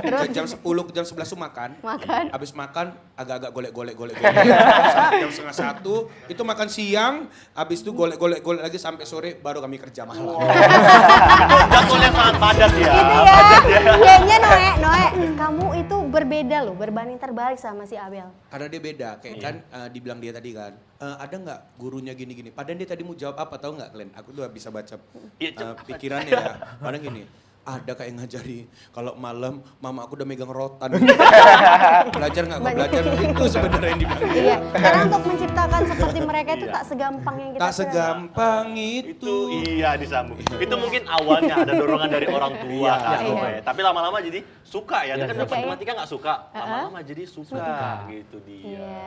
Ke jam 10 ke jam 11 tuh makan. Makan. Habis makan agak-agak golek-golek. Sampai jam setengah 1 itu makan siang, habis itu golek-golek lagi sampai sore baru kami kerja malam. Jadwal yang sangat padat ya. Gitu ya. Kayaknya Noe, kamu itu berbeda loh, berbanding terbalik sama si Abel. Karena dia beda, kayak kan dibilang dia tadi kan, ada nggak gurunya gini-gini. Padahal dia tadi mau jawab apa, tahu nggak kalian? Aku tuh bisa baca Iya, pikirannya ya. Padahal gini, ada kayak ngajari kalau malam mama aku udah megang rotan. Belajar nggak belajar itu sebenarnya yang dibilang. Iya, karena untuk menciptakan seperti mereka itu tak segampang yang kita Tak kira. segampang itu. Itu iya disambung. Itu mungkin awalnya ada dorongan dari orang tua kan. Iya. Noe. Tapi lama-lama jadi suka ya. Dia kan Suka ya. matematika nggak suka. Lama-lama jadi suka gitu dia. Iya.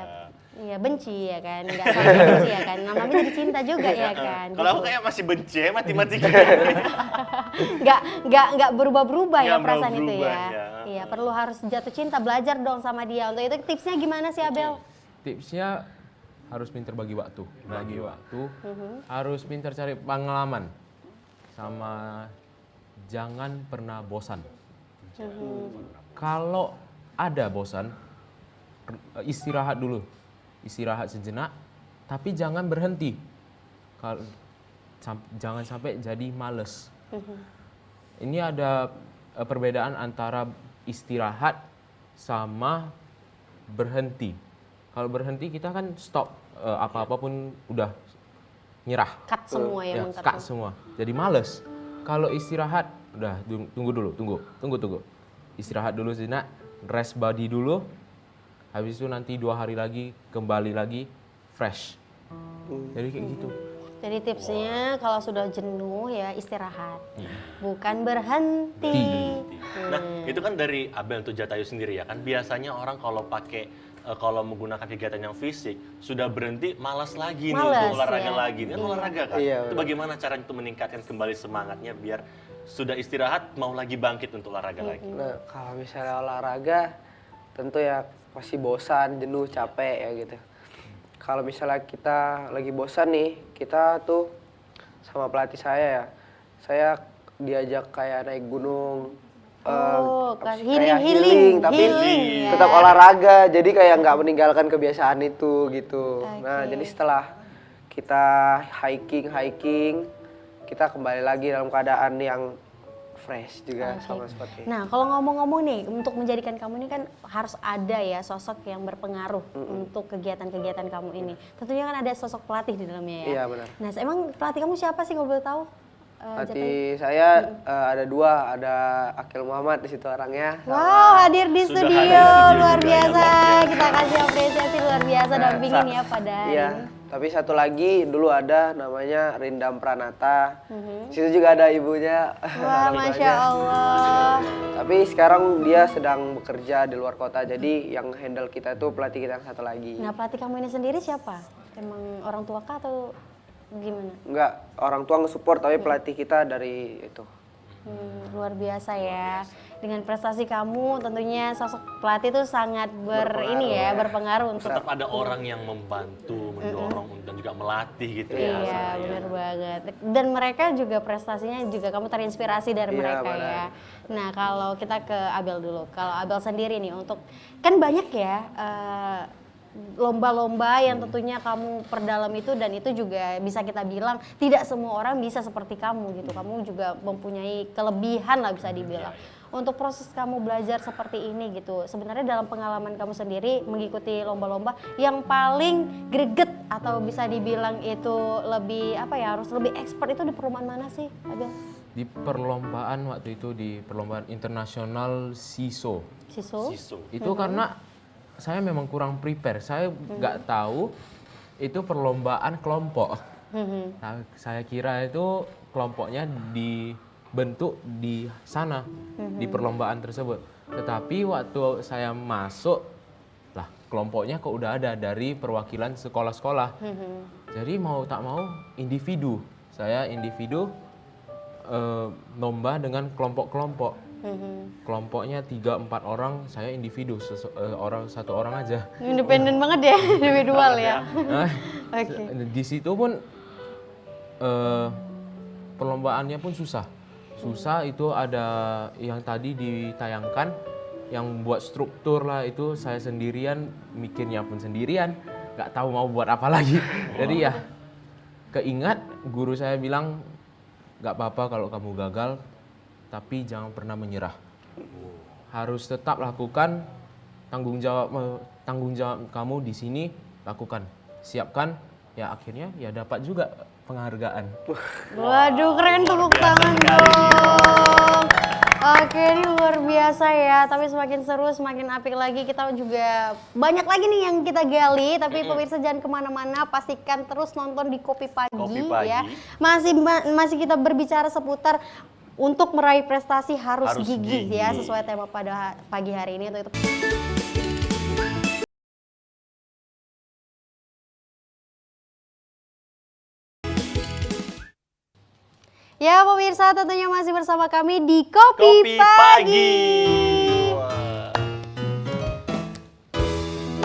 Iya, benci ya kan. Enggak sampai benci ya kan. Lama-lama jadi cinta juga ya kan. Kalau aku gitu. kayak masih benci ya matematika. Nggak berubah-berubah ya Nggak perasaan itu berubah, ya. ya. Iya, perlu harus jatuh cinta, belajar dong sama dia. Untuk itu tipsnya gimana sih Abel? Tipsnya harus pintar bagi waktu. Harus pintar cari pengalaman. Sama jangan pernah bosan. Kalau ada bosan, istirahat dulu. Istirahat sejenak, tapi jangan berhenti. Jangan sampai jadi males. Ini ada perbedaan antara istirahat sama berhenti. Kalau berhenti kita kan stop, apa-apa pun udah nyerah. Cut semua ya, Ya, mengkat cut semua. Jadi males. Kalau istirahat, udah tunggu. Istirahat dulu sejenak, rest body dulu. Habis itu nanti 2 hari lagi, kembali lagi, fresh. Jadi kayak gitu. Jadi tipsnya kalau sudah jenuh ya istirahat, bukan berhenti. Nah, itu kan dari Abel untuk Jatayu sendiri ya kan. Biasanya orang kalau kalau menggunakan kegiatan yang fisik sudah berhenti malas lagi nih Malas, untuk olahraga ya. lagi. Ini kan olahraga kan. Iya, Itu benar. bagaimana cara untuk meningkatkan kembali semangatnya biar sudah istirahat mau lagi bangkit untuk olahraga lagi. Nah, kalau misalnya olahraga, tentu ya pasti bosan, jenuh, capek ya gitu. Kalau misalnya kita lagi bosan nih, kita tuh sama pelatih saya ya, saya diajak kayak naik gunung, Kan kayak healing, tapi ya. tetap olahraga, jadi kayak nggak meninggalkan kebiasaan itu gitu. Nah, jadi setelah kita hiking, kita kembali lagi dalam keadaan yang fresh juga sama seperti. Nah, kalau ngomong-ngomong nih, untuk menjadikan kamu ini kan harus ada ya sosok yang berpengaruh untuk kegiatan-kegiatan kamu ini. Tentunya kan ada sosok pelatih di dalamnya ya. Iya benar. Nah, emang pelatih kamu siapa sih kalau boleh tahu? Pelatih saya ada dua, ada Akil Muhammad di situ orangnya. Wow, hadir di Sudah studio, hadir di studio luar juga, biasa. ya, luar biasa. Kita kasih apresiasi luar biasa dampingin ya pada hari Iya, ini. tapi satu lagi dulu ada namanya Rindam Pranata. Di situ juga ada ibunya. Wah, orang Masya tuanya. Allah. Tapi sekarang dia sedang bekerja di luar kota, jadi yang handle kita itu pelatih kita yang satu lagi. Nah, pelatih kamu ini sendiri siapa? Emang orang tua kah atau gimana? Enggak, orang tua nge-support, tapi pelatih kita dari itu. Luar biasa ya. Dengan prestasi kamu tentunya sosok pelatih itu sangat berpengaruh untuk Tetap ada orang yang membantu, mendorong dan juga melatih gitu ya. Iya, benar banget. Dan mereka juga prestasinya juga kamu terinspirasi dari Iya, mereka benar. ya. Nah, kalau kita ke Abel dulu. Kalau Abel sendiri nih untuk kan banyak ya lomba-lomba yang tentunya kamu perdalam itu, dan itu juga bisa kita bilang tidak semua orang bisa seperti kamu gitu. Kamu juga mempunyai kelebihan lah bisa dibilang. Untuk proses kamu belajar seperti ini gitu, sebenarnya dalam pengalaman kamu sendiri mengikuti lomba-lomba yang paling greget atau bisa dibilang itu lebih harus lebih expert itu di perlombaan mana sih, Abel? Di perlombaan waktu itu, di perlombaan internasional SISO. Siso? Itu karena saya memang kurang prepare. Saya nggak tahu itu perlombaan kelompok. Nah, saya kira itu kelompoknya dibentuk di sana, di perlombaan tersebut. Tetapi waktu saya masuk, lah kelompoknya kok udah ada dari perwakilan sekolah-sekolah. Jadi mau tak mau individu. Saya individu lomba dengan kelompok-kelompok. Kelompoknya 3-4 orang, saya individu, satu orang aja. Independen banget ya, individual ya. Nah, Oke. di situ pun perlombaannya pun susah. Susah itu ada yang tadi ditayangkan, yang buat struktur lah itu saya sendirian, mikirnya pun sendirian, nggak tahu mau buat apa lagi. Jadi ya keingat guru saya bilang, nggak apa-apa kalau kamu gagal, tapi jangan pernah menyerah. Harus tetap lakukan tanggung jawab kamu di sini, lakukan, siapkan. Ya akhirnya ya dapat juga penghargaan. Waduh, keren, tepuk tangan dong. Oke, ini luar biasa ya, tapi semakin seru, semakin apik lagi. Kita juga banyak lagi nih yang kita gali, tapi pemirsa jangan kemana-mana, pastikan terus nonton di Kopi Pagi, Kopi Pagi. ya. Masih kita berbicara seputar untuk meraih prestasi harus gigih ya, sesuai tema pada pagi hari ini. Untuk ya pemirsa, tentunya masih bersama kami di Kopi Pagi.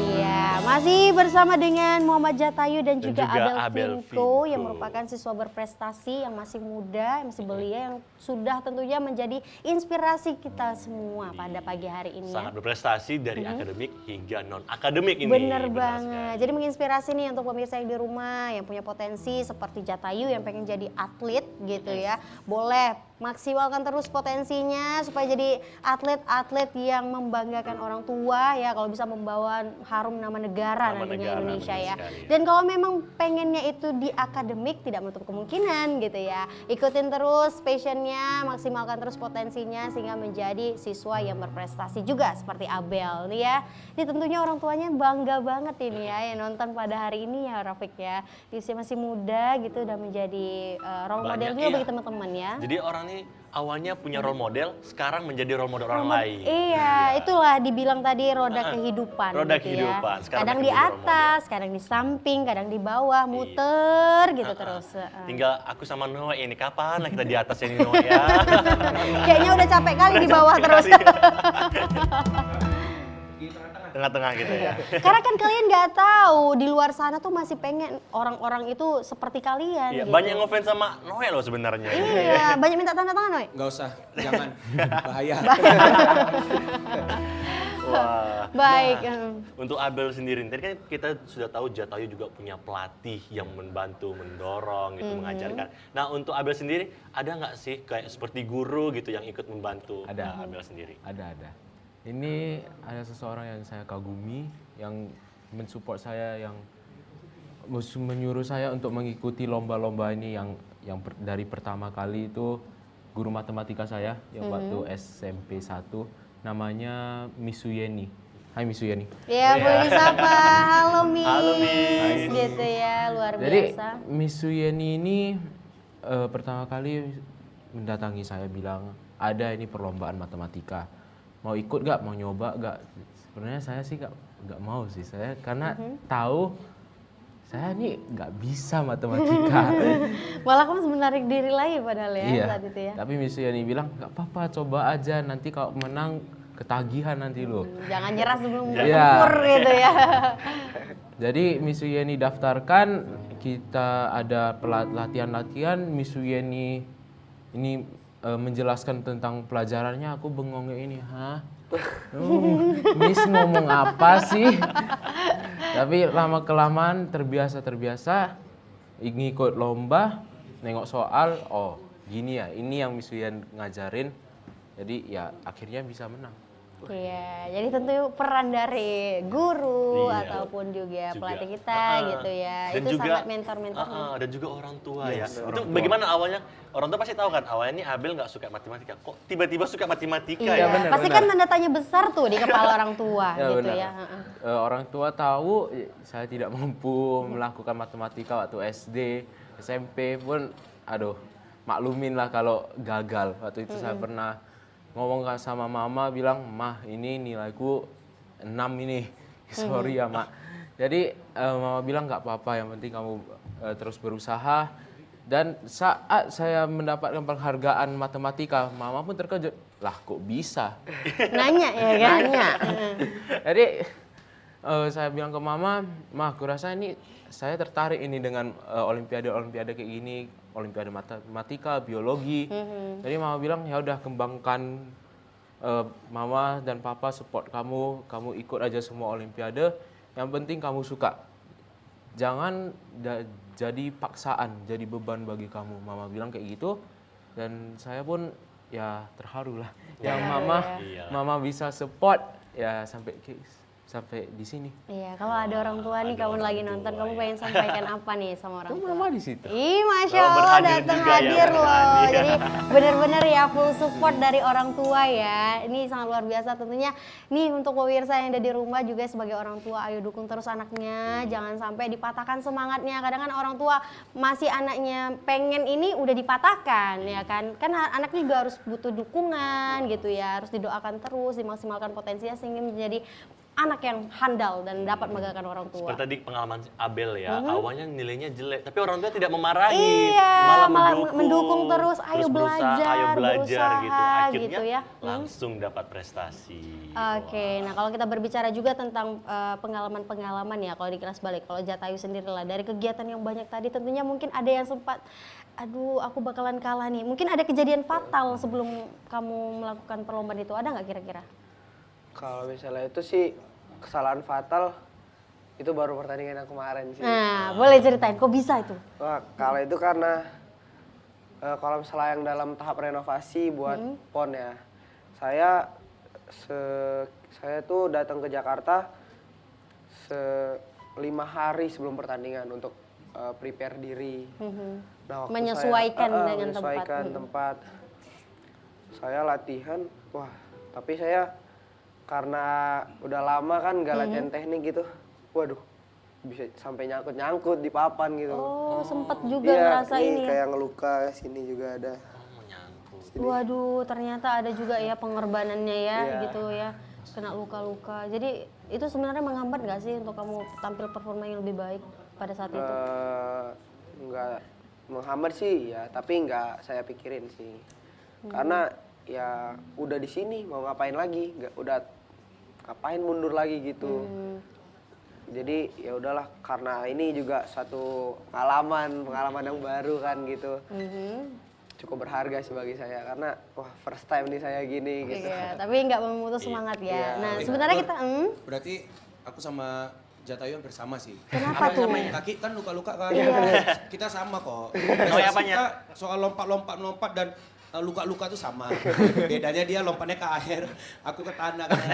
Iya, masih bersama dengan Muhammad Jatayu dan juga Abel Vinko yang merupakan siswa berprestasi yang masih muda, yang masih belia, yang sudah tentunya menjadi inspirasi kita semua pada pagi hari ini. Sangat berprestasi dari akademik hingga non-akademik ini. Bener banget. Jadi menginspirasi nih untuk pemirsa yang di rumah yang punya potensi seperti Jatayu yang pengen jadi atlet gitu ya. Boleh maksimalkan terus potensinya supaya jadi atlet-atlet yang membanggakan orang tua ya, kalau bisa membawa harum nama negara nantinya Indonesia ya. Dan kalau memang pengennya itu di akademik, tidak menutup kemungkinan gitu ya. Ikutin terus passionnya, maksimalkan terus potensinya sehingga menjadi siswa yang berprestasi juga seperti Abel nih ya. Ini tentunya orang tuanya bangga banget ini ya yang nonton pada hari ini ya, Rafiq ya. Di usia masih muda gitu udah menjadi role model juga bagi teman-teman ya. Jadi orang ini awalnya punya role model, sekarang menjadi role model orang lain. Iya, itulah dibilang tadi roda kehidupan. Roda gitu kehidupan. Ya. Sekarang Kadang di mereka menjadi role atas, kadang di samping, kadang di bawah, muter gitu terus. Tinggal aku sama Noe ini, kapan lah kita di atas ini Noe ya. Kayaknya udah capek kali di bawah Capek terus. kali. Tengah-tengah gitu ya. Karena kan kalian nggak tahu di luar sana tuh masih pengen orang-orang itu seperti kalian. Iya, gitu. banyak yang ngefans sama Noe loh sebenarnya. Iya, banyak minta tanda tangan, Noy. Nggak usah, jangan. Bahaya. Wah. Baik. Untuk Abel sendiri, tadi kan kita sudah tahu Jatayu juga punya pelatih yang membantu, mendorong, gitu, mengajarkan. Nah, untuk Abel sendiri, ada nggak sih kayak seperti guru gitu yang ikut membantu Abel sendiri? Ada. Ini ada seseorang yang saya kagumi, yang mensupport saya, yang menyuruh saya untuk mengikuti lomba-lomba ini dari pertama kali itu guru matematika saya yang waktu SMP 1 namanya Miss Suyeni. Hai Miss Suyeni. Ya, boleh disapa. Halo, Miss. Halo, Miss. Gitu ya, luar Jadi biasa. Miss Suyeni ini pertama kali mendatangi saya bilang ada ini perlombaan matematika. Mau ikut gak? Mau nyoba gak? Sebenarnya saya sih gak mau sih saya karena tahu saya ini nggak bisa matematika. Malah kamu menarik diri lagi padahal ya Iya. saat itu ya. Tapi Miss Yani bilang nggak apa-apa, coba aja. Nanti kalau menang ketagihan nanti lo. Jangan nyerah sebelum Iya. bertempur gitu ya. Jadi Miss Yani daftarkan, kita ada latihan-latihan. Miss Yani ini menjelaskan tentang pelajarannya. Aku bengong ini, hah? Miss ngomong apa sih? Tapi lama kelamaan terbiasa ngikut lomba, nengok soal, oh gini ya, ini yang Miss Wian ngajarin. Jadi ya akhirnya bisa menang. Iya, jadi tentu peran dari guru Iya. ataupun juga pelatih kita Ah, gitu ya. dan Itu juga, sangat mentor-mentor. dan juga orang tua ya. Itu bagaimana awalnya? Orang tua pasti tahu kan, awalnya nih Abel nggak suka matematika. Kok tiba-tiba suka matematika Iya, ya? benar, pasti kan tanda tanya besar tuh di kepala orang tua Ya, gitu benar. ya. Orang tua tahu saya tidak mampu melakukan matematika waktu SD, SMP pun, aduh, maklumin lah kalau gagal. Waktu itu saya pernah ngomong sama mama, bilang, "Mah, ini nilaiku 6 ini." Sorry ya, Mak. Jadi mama bilang nggak apa-apa, yang penting kamu terus berusaha. Dan saat saya mendapatkan penghargaan matematika, mama pun terkejut. Lah, kok bisa? Nanya ya kan? Nanya. Jadi saya bilang ke mama, "Mah, aku rasa ini saya tertarik ini dengan olimpiade kayak gini, olimpiade matematika, biologi." Jadi mama bilang, "Ya udah, kembangkan, mama dan papa support kamu ikut aja semua olimpiade, yang penting kamu suka. Jangan jadi paksaan, jadi beban bagi kamu." Mama bilang kayak gitu, dan saya pun ya terharu lah. Yang mama bisa support ya sampai di sini. Iya, kalau ada orang tua nih, kamu lagi nonton, kamu pengen sampaikan apa nih sama orang Tuh tua? mama di situ. Ih, Masya Oh, Allah, berhadir datang juga ya, hadir loh. berhadir. Jadi benar-benar ya full support dari orang tua ya. Ini sangat luar biasa tentunya. Nih untuk pemirsa yang ada di rumah juga sebagai orang tua, ayo dukung terus anaknya. Jangan sampai dipatahkan semangatnya. Kadang kan orang tua masih anaknya pengen ini udah dipatahkan ya kan. Kan anaknya juga harus butuh dukungan gitu ya. Harus didoakan terus, dimaksimalkan potensinya sehingga menjadi anak yang handal dan dapat membanggakan orang tua. Seperti tadi pengalaman Abel ya, awalnya nilainya jelek, tapi orang tua tidak memarahi, Iya, malah malah mendukung terus, ayo berusaha, belajar, ayo belajar berusaha, gitu. Akhirnya gitu ya. langsung dapat prestasi. Oke, nah kalau kita berbicara juga tentang pengalaman-pengalaman ya, kalau di kelas balik, kalau Jatayu sendiri lah, dari kegiatan yang banyak tadi tentunya mungkin ada yang sempat, aduh aku bakalan kalah nih. Mungkin ada kejadian fatal sebelum kamu melakukan perlombaan itu, ada nggak kira-kira? Kalau misalnya itu sih kesalahan fatal itu baru pertandingan yang kemarin sih. Nah, boleh ceritain, kok bisa itu? Wah, kalau itu karena kalau misalnya yang dalam tahap renovasi buat PON ya, saya tuh datang ke Jakarta 5 hari sebelum pertandingan untuk prepare diri. Nah, waktu Menyesuaikan saya, dengan menyesuaikan tempat. Saya latihan, wah, tapi saya karena udah lama kan gak latihan teknik gitu, waduh, bisa sampai nyangkut-nyangkut di papan gitu. Oh, sempat juga Iya, ngerasa ini ini ya? kayak ngeluka, sini juga ada. Waduh, ternyata ada juga ya pengorbanannya ya, Iya. gitu ya, kena luka-luka. Jadi itu sebenarnya menghambat nggak sih untuk kamu tampil performa yang lebih baik pada saat itu? Nggak menghambat sih ya, tapi nggak saya pikirin sih. Karena ya udah di sini mau ngapain lagi, udah ngapain mundur lagi gitu. Jadi ya udahlah, karena ini juga satu pengalaman yang baru kan gitu. Cukup berharga sih bagi saya karena wah first time nih saya gini gitu. Iya, tapi nggak memutus semangat ya. Nah, sebenarnya kita Berarti aku sama Jatayu hampir sama sih. Kenapa tuh? Kaki kan luka-luka kan. Kita sama kok. Noe apanya? Kita soal lompat dan luka-luka tuh sama. Bedanya dia lompatnya ke air, aku ke tanah kan.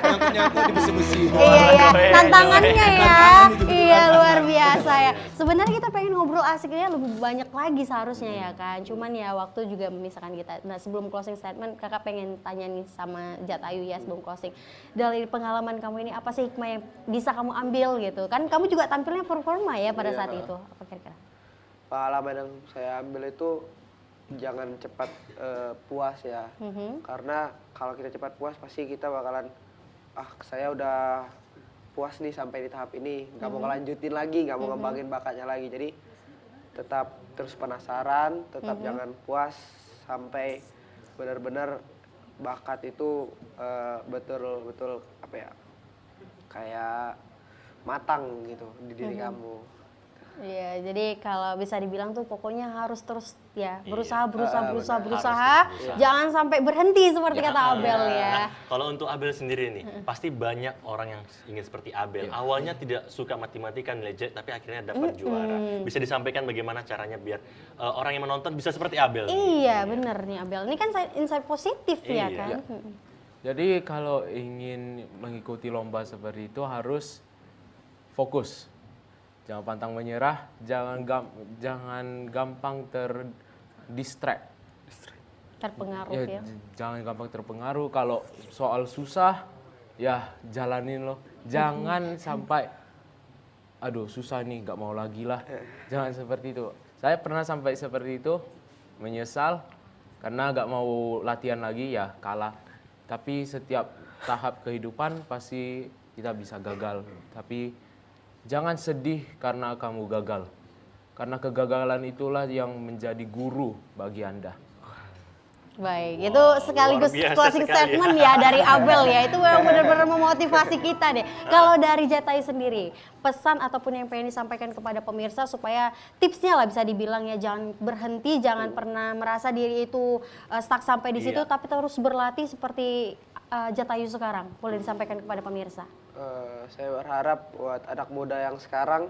Nyangkut-nyangkut di besi-besi. Iya, tantangannya ya. Tantangan itu Iya, beneran. luar biasa ya. Sebenarnya kita pengen ngobrol asiknya lebih banyak lagi seharusnya ya kan. Cuman ya waktu juga memisahkan kita. Nah, sebelum closing statement, Kakak pengen tanya nih sama Jatayu ya sebelum closing. Dari pengalaman kamu ini apa sih hikmah yang bisa kamu ambil gitu? Kan kamu juga tampilnya performa ya pada saat itu. Apa kira-kira? Pengalaman yang saya ambil itu jangan cepat puas ya. Karena kalau kita cepat puas pasti kita bakalan saya udah puas nih sampai di tahap ini, nggak mau ngelanjutin lagi, nggak mau ngembangin bakatnya lagi. Jadi tetap terus penasaran, tetap jangan puas sampai benar-benar bakat itu betul-betul apa ya, kayak matang gitu di diri kamu. Iya, jadi kalau bisa dibilang tuh pokoknya harus terus ya berusaha. Jangan sampai berhenti seperti kata Abel ya. Kalau untuk Abel sendiri nih, pasti banyak orang yang ingin seperti Abel. Awalnya tidak suka matematika nilai jelek, tapi akhirnya dapat juara. Bisa disampaikan bagaimana caranya biar orang yang menonton bisa seperti Abel? Iya, bener nih Abel. Ini kan insight positif ya Iya. kan. Jadi kalau ingin mengikuti lomba seperti itu harus fokus. Jangan pantang menyerah, jangan gampang terdistract. Terpengaruh ya. Jangan gampang terpengaruh. Kalau soal susah, ya jalanin loh. Jangan sampai, aduh susah nih, nggak mau lagi lah. Jangan seperti itu. Saya pernah sampai seperti itu, menyesal karena nggak mau latihan lagi, ya kalah. Tapi setiap tahap kehidupan pasti kita bisa gagal. Tapi jangan sedih karena kamu gagal. Karena kegagalan itulah yang menjadi guru bagi Anda. Baik, itu sekaligus luar biasa closing sekali statement ya dari Abel ya. Itu memang benar-benar memotivasi kita deh. Kalau dari Jatayu sendiri, pesan ataupun yang pengen disampaikan kepada pemirsa supaya tipsnya lah bisa dibilang ya, jangan berhenti, jangan pernah merasa diri itu stuck sampai di situ, tapi terus berlatih seperti Jatayu sekarang. Boleh disampaikan kepada pemirsa. Saya berharap buat anak muda yang sekarang,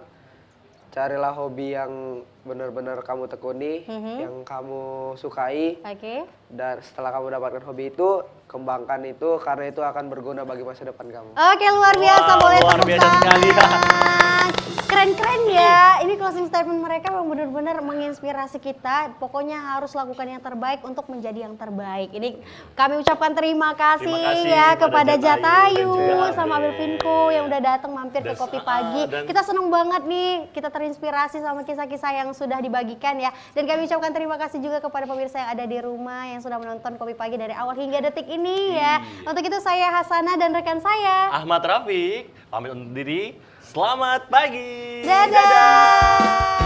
carilah hobi yang benar-benar kamu tekuni, yang kamu sukai. Oke. Dan setelah kamu dapatkan hobi itu, kembangkan itu karena itu akan berguna bagi masa depan kamu. Oke, luar biasa. Wah, Boleh luar tepuk biasa sekali. tangan. Keren-keren ya. Ini closing statement mereka memang benar-benar menginspirasi kita. Pokoknya harus lakukan yang terbaik untuk menjadi yang terbaik. Ini kami ucapkan terima kasih ya kepada Jatayu dan juga sama Abel Vinko yang udah datang mampir ke Kopi Pagi. dan- Kita senang banget nih, kita terinspirasi sama kisah-kisah yang sudah dibagikan ya. Dan kami ucapkan terima kasih juga kepada pemirsa yang ada di rumah yang sudah menonton Kopi Pagi dari awal hingga detik ini ya. Untuk itu saya Hasanah dan rekan saya. Ahmad Rafiq, pamit undur diri. Selamat pagi. Dadah.